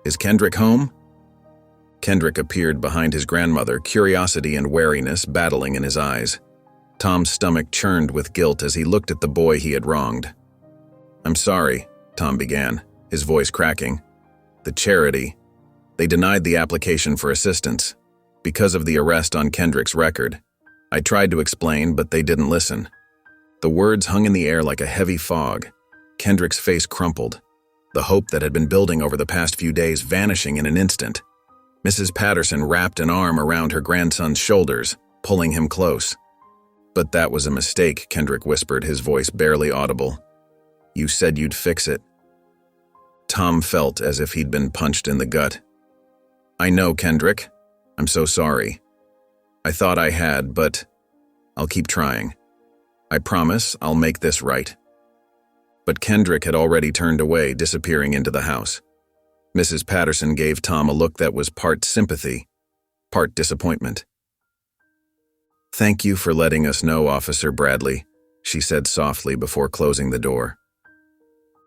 Speaker 1: Is Kendrick home?" Kendrick appeared behind his grandmother, curiosity and wariness battling in his eyes. Tom's stomach churned with guilt as he looked at the boy he had wronged. "I'm sorry," Tom began, his voice cracking. "The charity, they denied the application for assistance because of the arrest on Kendrick's record. I tried to explain, but they didn't listen." The words hung in the air like a heavy fog. Kendrick's face crumpled, the hope that had been building over the past few days vanishing in an instant. Mrs. Patterson wrapped an arm around her grandson's shoulders, pulling him close. "But that was a mistake," Kendrick whispered, his voice barely audible. "You said you'd fix it." Tom felt as if he'd been punched in the gut. "I know, Kendrick. I'm so sorry. I thought I had, but I'll keep trying. I promise I'll make this right." But Kendrick had already turned away, disappearing into the house. Mrs. Patterson gave Tom a look that was part sympathy, part disappointment. "Thank you for letting us know, Officer Bradley," she said softly before closing the door.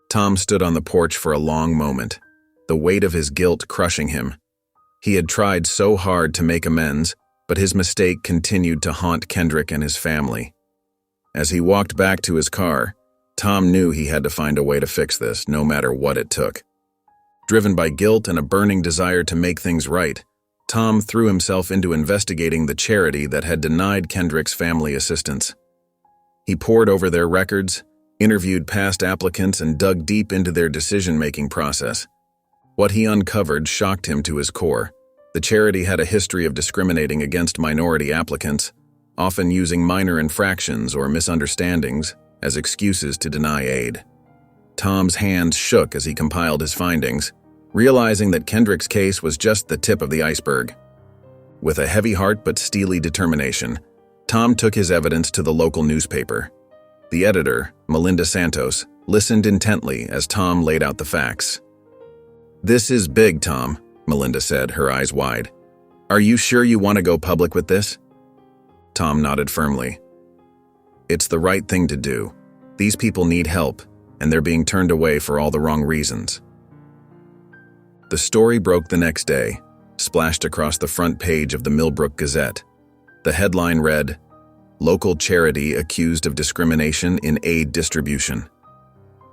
Speaker 1: Tom stood on the porch for a long moment, the weight of his guilt crushing him. He had tried so hard to make amends, but his mistake continued to haunt Kendrick and his family. As he walked back to his car, Tom knew he had to find a way to fix this, no matter what it took. Driven by guilt and a burning desire to make things right, Tom threw himself into investigating the charity that had denied Kendrick's family assistance. He pored over their records, interviewed past applicants, and dug deep into their decision-making process. What he uncovered shocked him to his core. The charity had a history of discriminating against minority applicants, often using minor infractions or misunderstandings as excuses to deny aid. Tom's hands shook as he compiled his findings, realizing that Kendrick's case was just the tip of the iceberg. With a heavy heart but steely determination, Tom took his evidence to the local newspaper. The editor, Melinda Santos, listened intently as Tom laid out the facts. "This is big, Tom," Melinda said, her eyes wide. "Are you sure you want to go public with this?" Tom nodded firmly. "It's the right thing to do. These people need help, and they're being turned away for all the wrong reasons." The story broke the next day, splashed across the front page of the Millbrook Gazette. The headline read, "Local Charity Accused of Discrimination in Aid Distribution."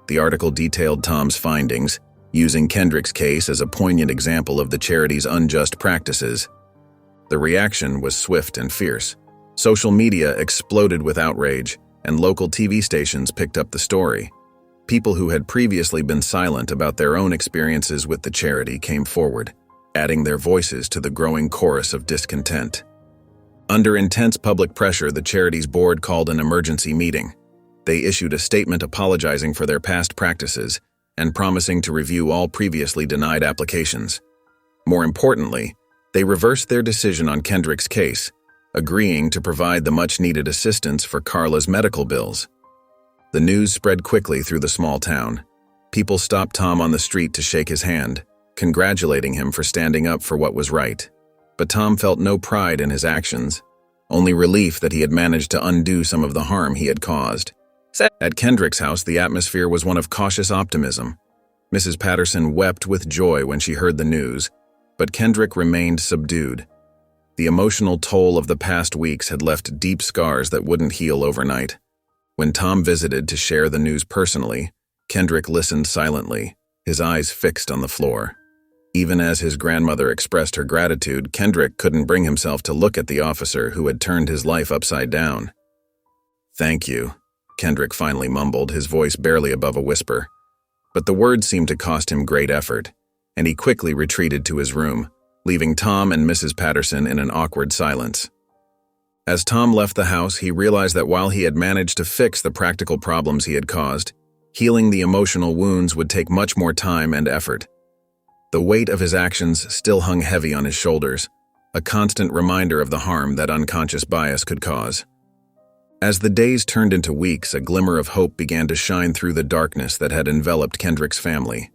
Speaker 1: The article detailed Tom's findings, using Kendrick's case as a poignant example of the charity's unjust practices. The reaction was swift and fierce. Social media exploded with outrage, and local TV stations picked up the story. People who had previously been silent about their own experiences with the charity came forward, adding their voices to the growing chorus of discontent. Under intense public pressure, the charity's board called an emergency meeting. They issued a statement apologizing for their past practices and promising to review all previously denied applications. More importantly, they reversed their decision on Kendrick's case, agreeing to provide the much-needed assistance for Carla's medical bills. The news spread quickly through the small town. People stopped Tom on the street to shake his hand, congratulating him for standing up for what was right. But Tom felt no pride in his actions, only relief that he had managed to undo some of the harm he had caused. At Kendrick's house, the atmosphere was one of cautious optimism. Mrs. Patterson wept with joy when she heard the news, but Kendrick remained subdued. The emotional toll of the past weeks had left deep scars that wouldn't heal overnight. When Tom visited to share the news personally, Kendrick listened silently, his eyes fixed on the floor. Even as his grandmother expressed her gratitude, Kendrick couldn't bring himself to look at the officer who had turned his life upside down. "Thank you," Kendrick finally mumbled, his voice barely above a whisper. But the words seemed to cost him great effort, and he quickly retreated to his room, leaving Tom and Mrs. Patterson in an awkward silence. As Tom left the house, he realized that while he had managed to fix the practical problems he had caused, healing the emotional wounds would take much more time and effort. The weight of his actions still hung heavy on his shoulders, a constant reminder of the harm that unconscious bias could cause. As the days turned into weeks, a glimmer of hope began to shine through the darkness that had enveloped Kendrick's family.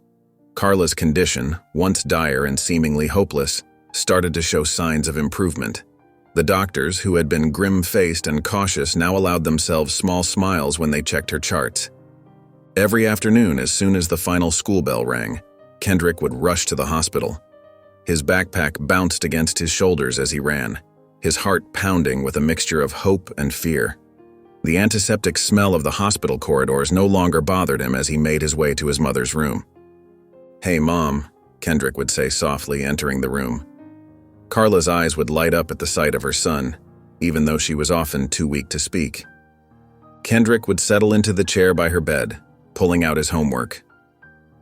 Speaker 1: Carla's condition, once dire and seemingly hopeless, started to show signs of improvement. The doctors, who had been grim-faced and cautious, now allowed themselves small smiles when they checked her charts. Every afternoon, as soon as the final school bell rang, Kendrick would rush to the hospital. His backpack bounced against his shoulders as he ran, his heart pounding with a mixture of hope and fear. The antiseptic smell of the hospital corridors no longer bothered him as he made his way to his mother's room. "Hey, Mom," Kendrick would say softly, entering the room. Carla's eyes would light up at the sight of her son, even though she was often too weak to speak. Kendrick would settle into the chair by her bed, pulling out his homework.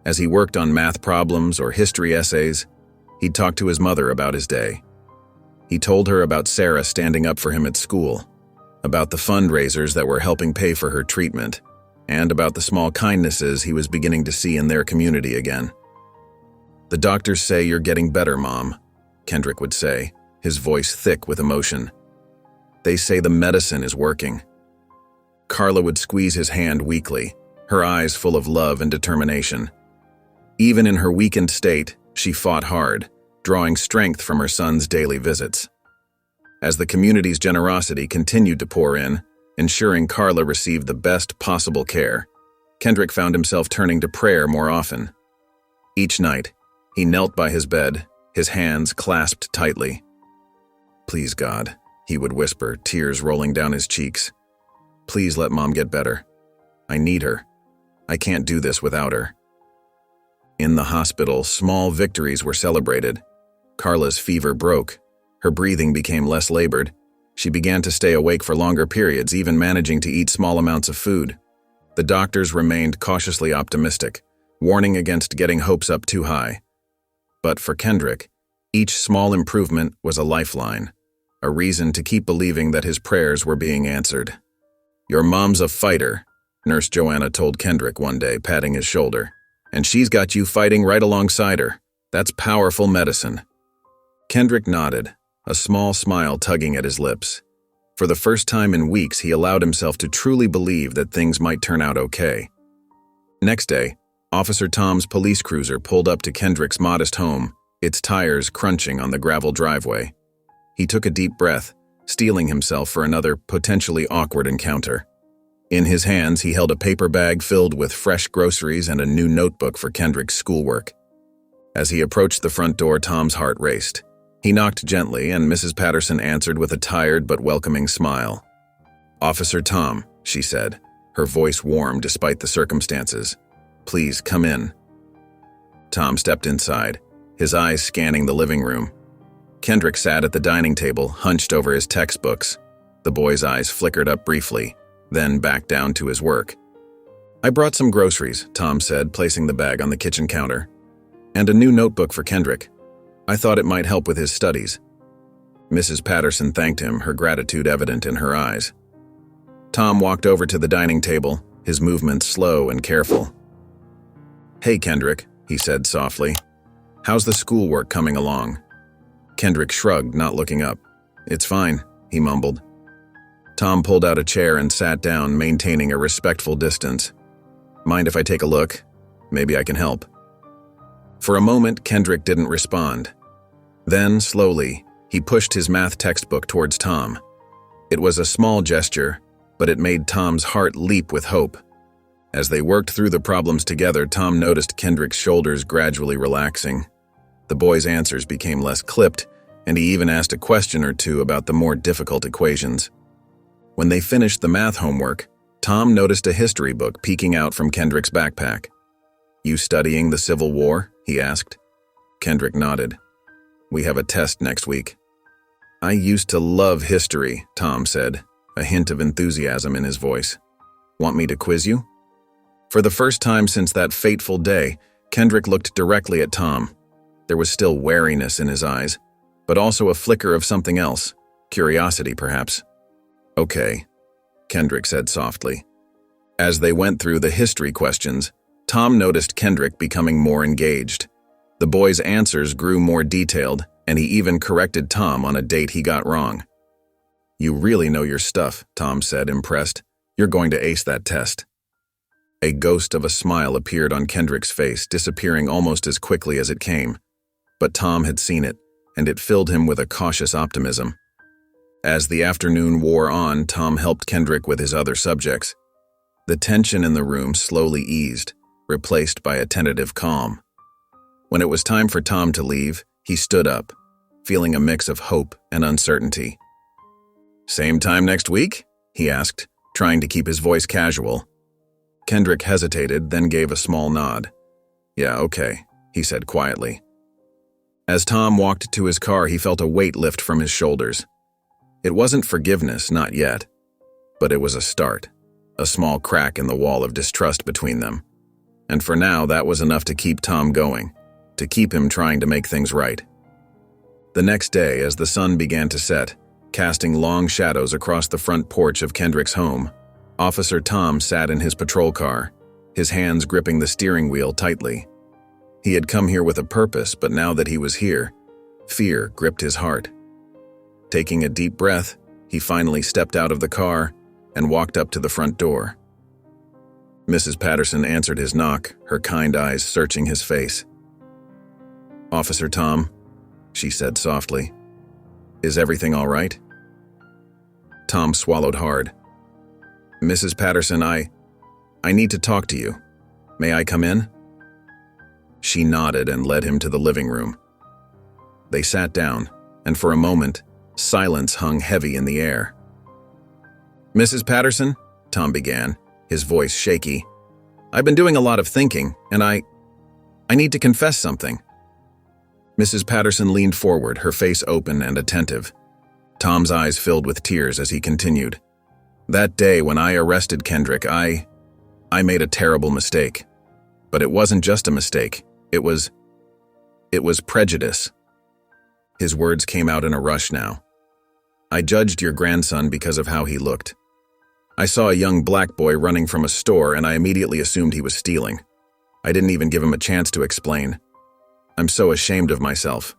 Speaker 1: As he worked on math problems or history essays, he'd talk to his mother about his day. He told her about Sarah standing up for him at school, about the fundraisers that were helping pay for her treatment, and about the small kindnesses he was beginning to see in their community again. "The doctors say you're getting better, Mom," Kendrick would say, his voice thick with emotion. "They say the medicine is working." Carla would squeeze his hand weakly, her eyes full of love and determination. Even in her weakened state, she fought hard, drawing strength from her son's daily visits. As the community's generosity continued to pour in, ensuring Carla received the best possible care, Kendrick found himself turning to prayer more often. Each night, he knelt by his bed, his hands clasped tightly. "Please, God," he would whisper, tears rolling down his cheeks. "Please let Mom get better. I need her. I can't do this without her." In the hospital, small victories were celebrated. Carla's fever broke. Her breathing became less labored. She began to stay awake for longer periods, even managing to eat small amounts of food. The doctors remained cautiously optimistic, warning against getting hopes up too high. But for Kendrick, each small improvement was a lifeline, a reason to keep believing that his prayers were being answered. "Your mom's a fighter," Nurse Joanna told Kendrick one day, patting his shoulder. "And she's got you fighting right alongside her. That's powerful medicine." Kendrick nodded, a small smile tugging at his lips. For the first time in weeks, he allowed himself to truly believe that things might turn out okay. Next day, Officer Tom's police cruiser pulled up to Kendrick's modest home, its tires crunching on the gravel driveway. He took a deep breath, steeling himself for another potentially awkward encounter. In his hands, he held a paper bag filled with fresh groceries and a new notebook for Kendrick's schoolwork. As he approached the front door, Tom's heart raced. He knocked gently, and Mrs. Patterson answered with a tired but welcoming smile. "Officer Tom," she said, her voice warm despite the circumstances. "Please, come in." Tom stepped inside, his eyes scanning the living room. Kendrick sat at the dining table, hunched over his textbooks. The boy's eyes flickered up briefly, then back down to his work. "I brought some groceries," Tom said, placing the bag on the kitchen counter. "And a new notebook for Kendrick. I thought it might help with his studies." Mrs. Patterson thanked him, her gratitude evident in her eyes. Tom walked over to the dining table, his movements slow and careful. "Hey, Kendrick," he said softly. "How's the schoolwork coming along?" Kendrick shrugged, not looking up. "It's fine," he mumbled. Tom pulled out a chair and sat down, maintaining a respectful distance. "Mind if I take a look? Maybe I can help." For a moment, Kendrick didn't respond. Then, slowly, he pushed his math textbook towards Tom. It was a small gesture, but it made Tom's heart leap with hope. As they worked through the problems together, Tom noticed Kendrick's shoulders gradually relaxing. The boy's answers became less clipped, and he even asked a question or two about the more difficult equations. When they finished the math homework, Tom noticed a history book peeking out from Kendrick's backpack. "You studying the Civil War?" he asked. Kendrick nodded. "We have a test next week." "I used to love history," Tom said, a hint of enthusiasm in his voice. "Want me to quiz you?" For the first time since that fateful day, Kendrick looked directly at Tom. There was still wariness in his eyes, but also a flicker of something else, curiosity perhaps. "Okay," Kendrick said softly. As they went through the history questions, Tom noticed Kendrick becoming more engaged. The boy's answers grew more detailed, and he even corrected Tom on a date he got wrong. "You really know your stuff," Tom said, impressed. "You're going to ace that test." A ghost of a smile appeared on Kendrick's face, disappearing almost as quickly as it came. But Tom had seen it, and it filled him with a cautious optimism. As the afternoon wore on, Tom helped Kendrick with his other subjects. The tension in the room slowly eased, replaced by a tentative calm. When it was time for Tom to leave, he stood up, feeling a mix of hope and uncertainty. "Same time next week?" he asked, trying to keep his voice casual. Kendrick hesitated, then gave a small nod. "Yeah, okay," he said quietly. As Tom walked to his car, he felt a weight lift from his shoulders. It wasn't forgiveness, not yet. But it was a start, a small crack in the wall of distrust between them. And for now, that was enough to keep Tom going, to keep him trying to make things right. The next day, as the sun began to set, casting long shadows across the front porch of Kendrick's home, Officer Tom sat in his patrol car, his hands gripping the steering wheel tightly. He had come here with a purpose, but now that he was here, fear gripped his heart. Taking a deep breath, he finally stepped out of the car and walked up to the front door. Mrs. Patterson answered his knock, her kind eyes searching his face. "Officer Tom," she said softly, "is everything all right?" Tom swallowed hard. "Mrs. Patterson, I need to talk to you. May I come in?" She nodded and led him to the living room. They sat down, and for a moment, silence hung heavy in the air. "Mrs. Patterson," Tom began, his voice shaky, "I've been doing a lot of thinking, and I need to confess something." Mrs. Patterson leaned forward, her face open and attentive. Tom's eyes filled with tears as he continued. "That day when I arrested Kendrick, I made a terrible mistake. But it wasn't just a mistake. It was prejudice." His words came out in a rush now. "I judged your grandson because of how he looked. I saw a young black boy running from a store and I immediately assumed he was stealing. I didn't even give him a chance to explain. I'm so ashamed of myself."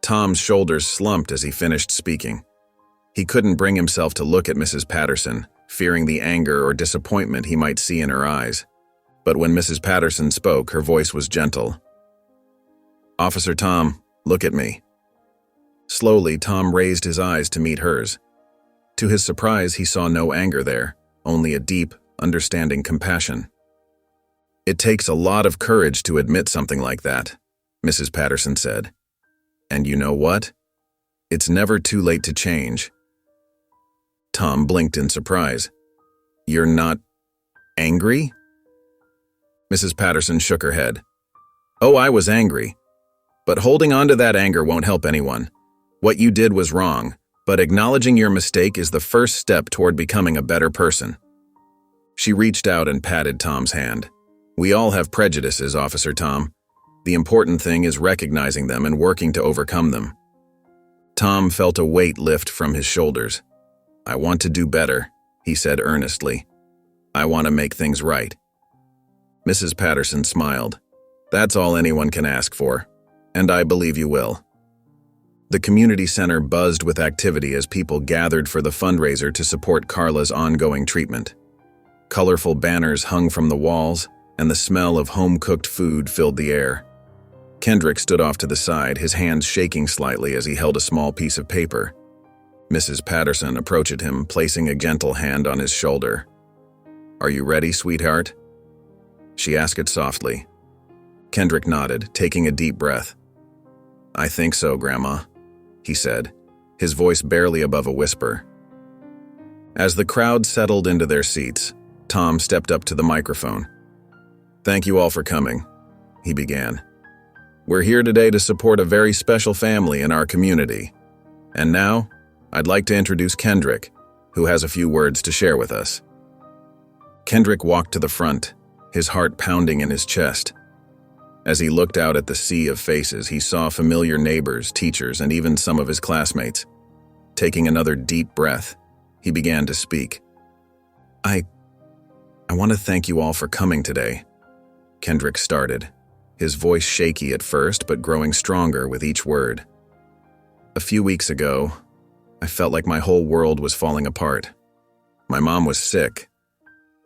Speaker 1: Tom's shoulders slumped as he finished speaking. He couldn't bring himself to look at Mrs. Patterson, fearing the anger or disappointment he might see in her eyes. But when Mrs. Patterson spoke, her voice was gentle. "Officer Tom, look at me." Slowly, Tom raised his eyes to meet hers. To his surprise, he saw no anger there, only a deep, understanding compassion. "It takes a lot of courage to admit something like that," Mrs. Patterson said. "And you know what? It's never too late to change." Tom blinked in surprise. "You're not angry?" Mrs. Patterson shook her head. "Oh, I was angry. But holding on to that anger won't help anyone. What you did was wrong, but acknowledging your mistake is the first step toward becoming a better person." She reached out and patted Tom's hand. "We all have prejudices, Officer Tom. The important thing is recognizing them and working to overcome them." Tom felt a weight lift from his shoulders. "I want to do better," he said earnestly. "I want to make things right." Mrs. Patterson smiled. "That's all anyone can ask for, and I believe you will." The community center buzzed with activity as people gathered for the fundraiser to support Carla's ongoing treatment. Colorful banners hung from the walls, and the smell of home-cooked food filled the air. Kendrick stood off to the side, his hands shaking slightly as he held a small piece of paper. Mrs. Patterson approached him, placing a gentle hand on his shoulder. "Are you ready, sweetheart?" She asked it softly. Kendrick nodded, taking a deep breath. "I think so, Grandma," he said, his voice barely above a whisper. As the crowd settled into their seats, Tom stepped up to the microphone. "Thank you all for coming," he began. "We're here today to support a very special family in our community. And now, I'd like to introduce Kendrick, who has a few words to share with us." Kendrick walked to the front, his heart pounding in his chest. As he looked out at the sea of faces, he saw familiar neighbors, teachers, and even some of his classmates. Taking another deep breath, he began to speak. I want to thank you all for coming today," Kendrick started, his voice shaky at first but growing stronger with each word. "A few weeks ago, I felt like my whole world was falling apart. My mom was sick,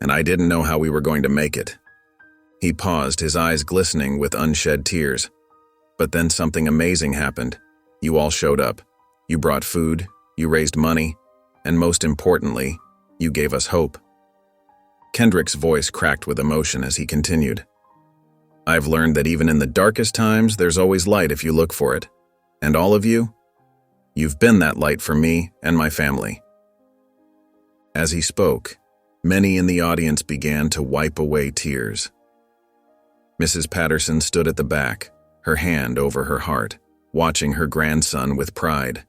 Speaker 1: and I didn't know how we were going to make it." He paused, his eyes glistening with unshed tears. "But then something amazing happened. You all showed up. You brought food, you raised money, and most importantly, you gave us hope." Kendrick's voice cracked with emotion as he continued. "I've learned that even in the darkest times, there's always light if you look for it. And all of you, you've been that light for me and my family." As he spoke, many in the audience began to wipe away tears. Mrs. Patterson stood at the back, her hand over her heart, watching her grandson with pride.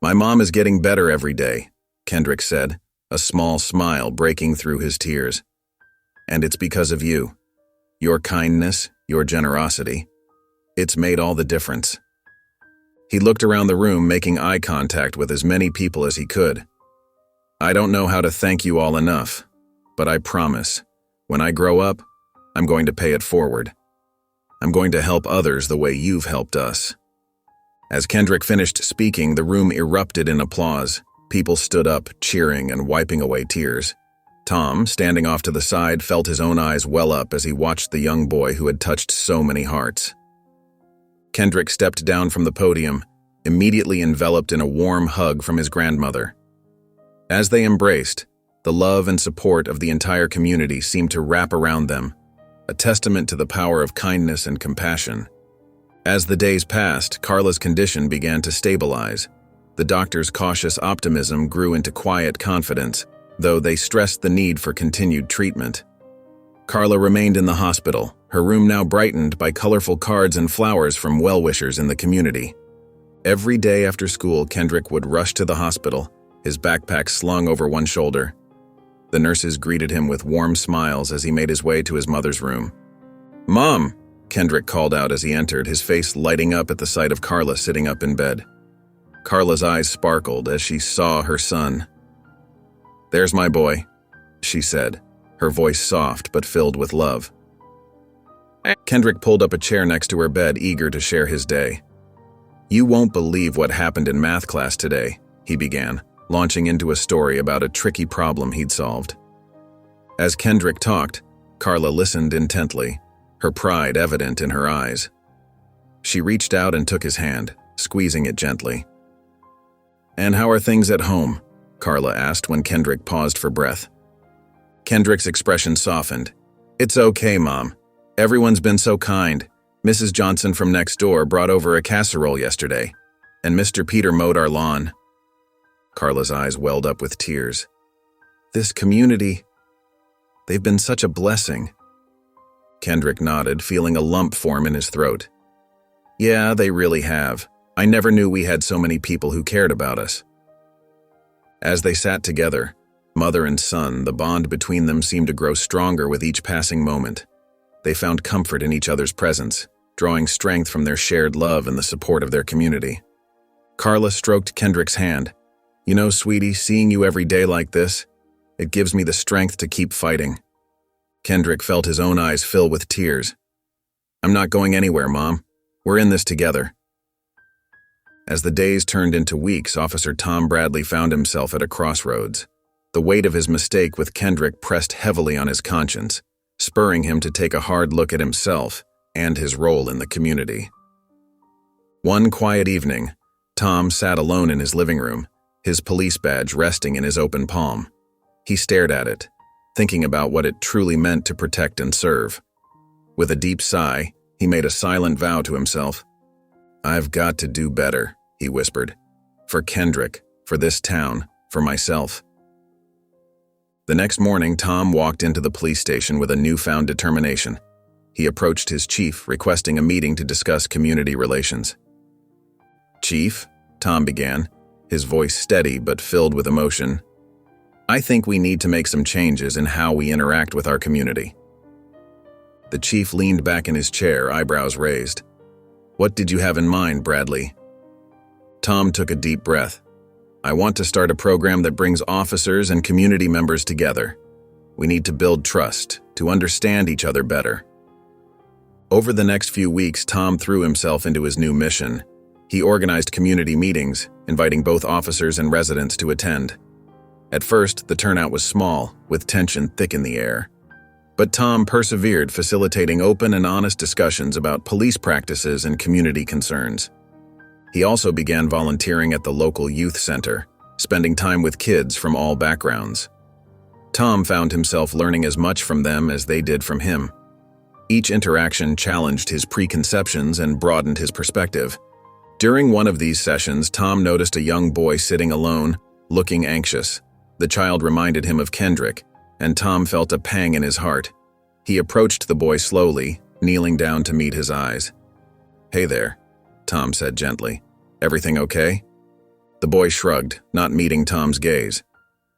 Speaker 1: "My mom is getting better every day," Kendrick said, a small smile breaking through his tears. "And it's because of you. Your kindness, your generosity. It's made all the difference." He looked around the room, making eye contact with as many people as he could. "I don't know how to thank you all enough, but I promise, when I grow up, I'm going to pay it forward. I'm going to help others the way you've helped us." As Kendrick finished speaking, the room erupted in applause. People stood up, cheering and wiping away tears. Tom, standing off to the side, felt his own eyes well up as he watched the young boy who had touched so many hearts. Kendrick stepped down from the podium, immediately enveloped in a warm hug from his grandmother. As they embraced, the love and support of the entire community seemed to wrap around them, a testament to the power of kindness and compassion. As the days passed, Carla's condition began to stabilize. The doctor's cautious optimism grew into quiet confidence, though they stressed the need for continued treatment. Carla remained in the hospital, her room now brightened by colorful cards and flowers from well-wishers in the community. Every day after school, Kendrick would rush to the hospital, his backpack slung over one shoulder. The nurses greeted him with warm smiles as he made his way to his mother's room. "Mom!" Kendrick called out as he entered, his face lighting up at the sight of Carla sitting up in bed. Carla's eyes sparkled as she saw her son. "There's my boy," she said, her voice soft but filled with love. Kendrick pulled up a chair next to her bed, eager to share his day. "You won't believe what happened in math class today," he began, launching into a story about a tricky problem he'd solved. As Kendrick talked, Carla listened intently, her pride evident in her eyes. She reached out and took his hand, squeezing it gently. "And how are things at home?" Carla asked when Kendrick paused for breath. Kendrick's expression softened. "It's okay, Mom. Everyone's been so kind. Mrs. Johnson from next door brought over a casserole yesterday, and Mr. Peter mowed our lawn." Carla's eyes welled up with tears. "This community, they've been such a blessing." Kendrick nodded, feeling a lump form in his throat. "Yeah, they really have. I never knew we had so many people who cared about us." As they sat together, Mother and son, the bond between them seemed to grow stronger with each passing moment. They found comfort in each other's presence, drawing strength from their shared love and the support of their community. Carla stroked Kendrick's hand. "You know, sweetie, seeing you every day like this, it gives me the strength to keep fighting." Kendrick felt his own eyes fill with tears. "I'm not going anywhere, Mom. We're in this together." As the days turned into weeks, Officer Tom Bradley found himself at a crossroads. The weight of his mistake with Kendrick pressed heavily on his conscience, spurring him to take a hard look at himself and his role in the community. One quiet evening, Tom sat alone in his living room, his police badge resting in his open palm. He stared at it, thinking about what it truly meant to protect and serve. With a deep sigh, he made a silent vow to himself. "I've got to do better," he whispered. "For Kendrick, for this town, for myself." The next morning, Tom walked into the police station with a newfound determination. He approached his chief, requesting a meeting to discuss community relations. "Chief," Tom began, his voice steady but filled with emotion, "I think we need to make some changes in how we interact with our community." The chief leaned back in his chair, eyebrows raised. "What did you have in mind, Bradley?" Tom took a deep breath. "I want to start a program that brings officers and community members together. We need to build trust, to understand each other better." Over the next few weeks, Tom threw himself into his new mission. He organized community meetings, inviting both officers and residents to attend. At first, the turnout was small, with tension thick in the air. But Tom persevered, facilitating open and honest discussions about police practices and community concerns. He also began volunteering at the local youth center, spending time with kids from all backgrounds. Tom found himself learning as much from them as they did from him. Each interaction challenged his preconceptions and broadened his perspective. During one of these sessions, Tom noticed a young boy sitting alone, looking anxious. The child reminded him of Kendrick, and Tom felt a pang in his heart. He approached the boy slowly, kneeling down to meet his eyes. "Hey there," Tom said gently. "Everything okay?" The boy shrugged, not meeting Tom's gaze.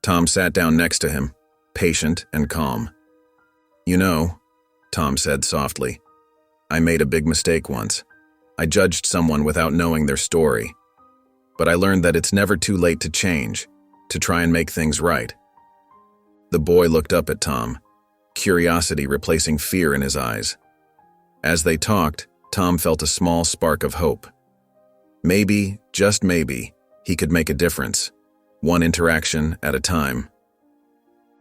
Speaker 1: Tom sat down next to him, patient and calm. "You know," Tom said softly, "I made a big mistake once. I judged someone without knowing their story. But I learned that it's never too late to change, to try and make things right." The boy looked up at Tom, curiosity replacing fear in his eyes. As they talked, Tom felt a small spark of hope. Maybe, just maybe, he could make a difference, one interaction at a time.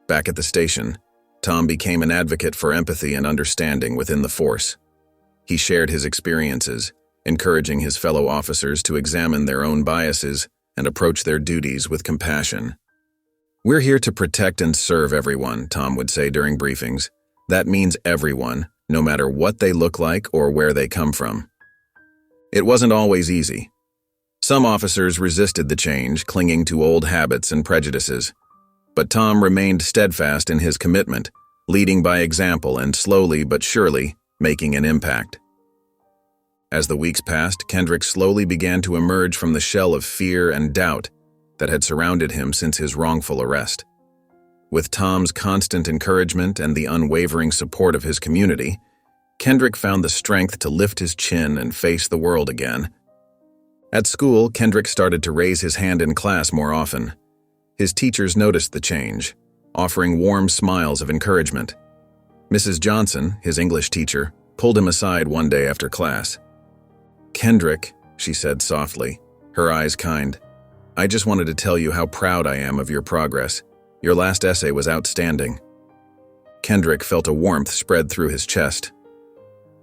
Speaker 1: Back at the station, Tom became an advocate for empathy and understanding within the force. He shared his experiences, encouraging his fellow officers to examine their own biases and approach their duties with compassion. "We're here to protect and serve everyone," Tom would say during briefings. "That means everyone, no matter what they look like or where they come from." It wasn't always easy. Some officers resisted the change, clinging to old habits and prejudices. But Tom remained steadfast in his commitment, leading by example and slowly but surely making an impact. As the weeks passed, Kendrick slowly began to emerge from the shell of fear and doubt that had surrounded him since his wrongful arrest. With Tom's constant encouragement and the unwavering support of his community, Kendrick found the strength to lift his chin and face the world again. At school, Kendrick started to raise his hand in class more often. His teachers noticed the change, offering warm smiles of encouragement. Mrs. Johnson, his English teacher, pulled him aside one day after class. "Kendrick," she said softly, her eyes kind, "I just wanted to tell you how proud I am of your progress. Your last essay was outstanding." Kendrick felt a warmth spread through his chest.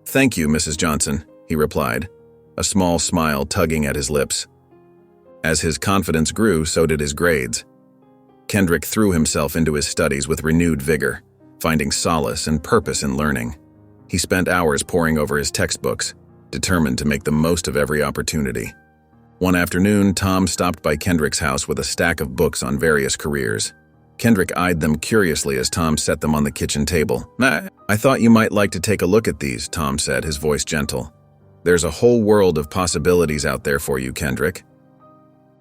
Speaker 1: "Thank you, Mrs. Johnson," he replied, a small smile tugging at his lips. As his confidence grew, so did his grades. Kendrick threw himself into his studies with renewed vigor, finding solace and purpose in learning. He spent hours poring over his textbooks, determined to make the most of every opportunity. One afternoon, Tom stopped by Kendrick's house with a stack of books on various careers. Kendrick eyed them curiously as Tom set them on the kitchen table. "I thought you might like to take a look at these," Tom said, his voice gentle. "There's a whole world of possibilities out there for you, Kendrick."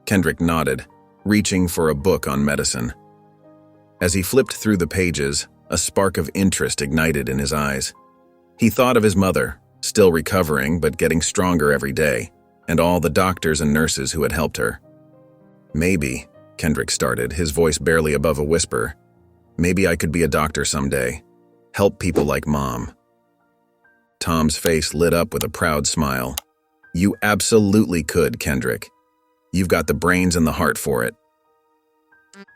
Speaker 1: Kendrick nodded, reaching for a book on medicine. As he flipped through the pages, a spark of interest ignited in his eyes. He thought of his mother, still recovering but getting stronger every day, and all the doctors and nurses who had helped her. "Maybe," Kendrick started, his voice barely above a whisper, "maybe I could be a doctor someday. Help people like Mom." Tom's face lit up with a proud smile. "You absolutely could, Kendrick. You've got the brains and the heart for it."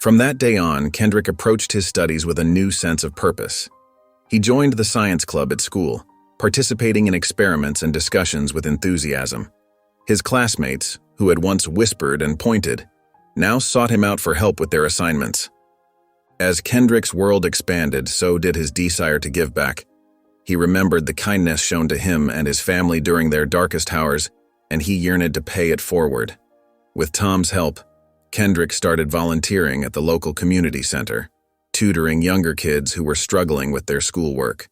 Speaker 1: From that day on, Kendrick approached his studies with a new sense of purpose. He joined the science club at school, participating in experiments and discussions with enthusiasm. His classmates, who had once whispered and pointed, now sought him out for help with their assignments. As Kendrick's world expanded, so did his desire to give back. He remembered the kindness shown to him and his family during their darkest hours, and he yearned to pay it forward. With Tom's help, Kendrick started volunteering at the local community center, tutoring younger kids who were struggling with their schoolwork.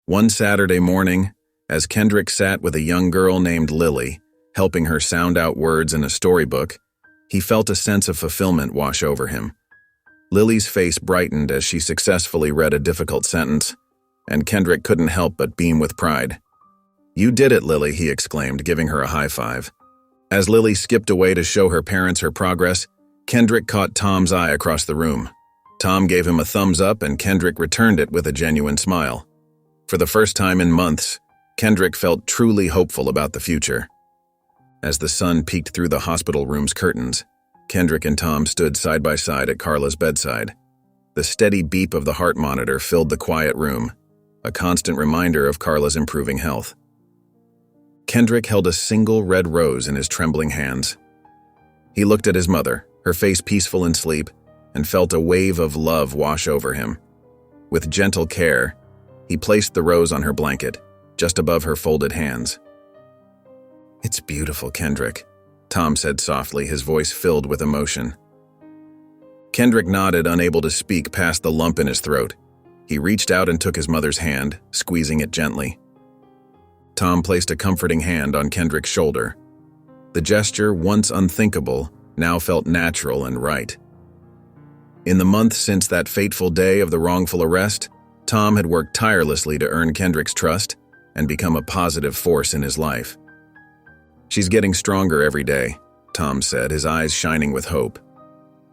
Speaker 1: One Saturday morning, as Kendrick sat with a young girl named Lily, helping her sound out words in a storybook, he felt a sense of fulfillment wash over him. Lily's face brightened as she successfully read a difficult sentence, and Kendrick couldn't help but beam with pride. "You did it, Lily," he exclaimed, giving her a high five. As Lily skipped away to show her parents her progress, Kendrick caught Tom's eye across the room. Tom gave him a thumbs up, and Kendrick returned it with a genuine smile. For the first time in months, Kendrick felt truly hopeful about the future. As the sun peeked through the hospital room's curtains, Kendrick and Tom stood side by side at Carla's bedside. The steady beep of the heart monitor filled the quiet room, a constant reminder of Carla's improving health. Kendrick held a single red rose in his trembling hands. He looked at his mother, her face peaceful in sleep, and felt a wave of love wash over him. With gentle care, he placed the rose on her blanket, just above her folded hands. "It's beautiful, Kendrick," Tom said softly, his voice filled with emotion. Kendrick nodded, unable to speak past the lump in his throat. He reached out and took his mother's hand, squeezing it gently. Tom placed a comforting hand on Kendrick's shoulder. The gesture, once unthinkable, now felt natural and right. In the month since that fateful day of the wrongful arrest, Tom had worked tirelessly to earn Kendrick's trust and become a positive force in his life. "She's getting stronger every day," Tom said, his eyes shining with hope.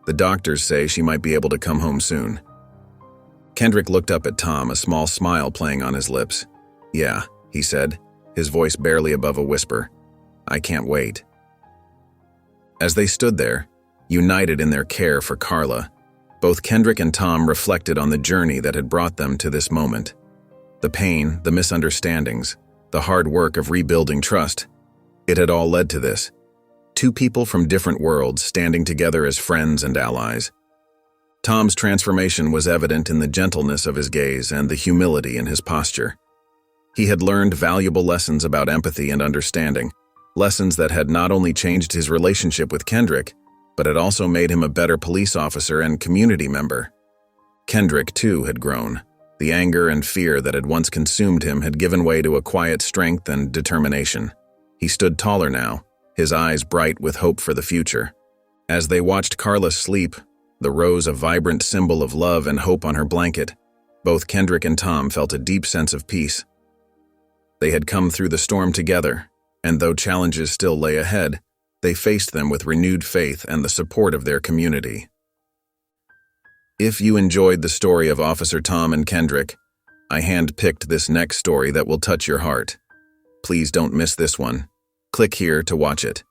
Speaker 1: "The doctors say she might be able to come home soon." Kendrick looked up at Tom, a small smile playing on his lips. "Yeah," he said, his voice barely above a whisper. "I can't wait." As they stood there, united in their care for Carla, both Kendrick and Tom reflected on the journey that had brought them to this moment. The pain, the misunderstandings, the hard work of rebuilding trust, it had all led to this. Two people from different worlds standing together as friends and allies. Tom's transformation was evident in the gentleness of his gaze and the humility in his posture. He had learned valuable lessons about empathy and understanding, lessons that had not only changed his relationship with Kendrick, but had also made him a better police officer and community member. Kendrick, too, had grown. The anger and fear that had once consumed him had given way to a quiet strength and determination. He stood taller now, his eyes bright with hope for the future. As they watched Carla sleep, the rose a vibrant symbol of love and hope on her blanket, both Kendrick and Tom felt a deep sense of peace. They had come through the storm together, and though challenges still lay ahead, they faced them with renewed faith and the support of their community. If you enjoyed the story of Officer Tom and Kendrick, I hand-picked this next story that will touch your heart. Please don't miss this one. Click here to watch it.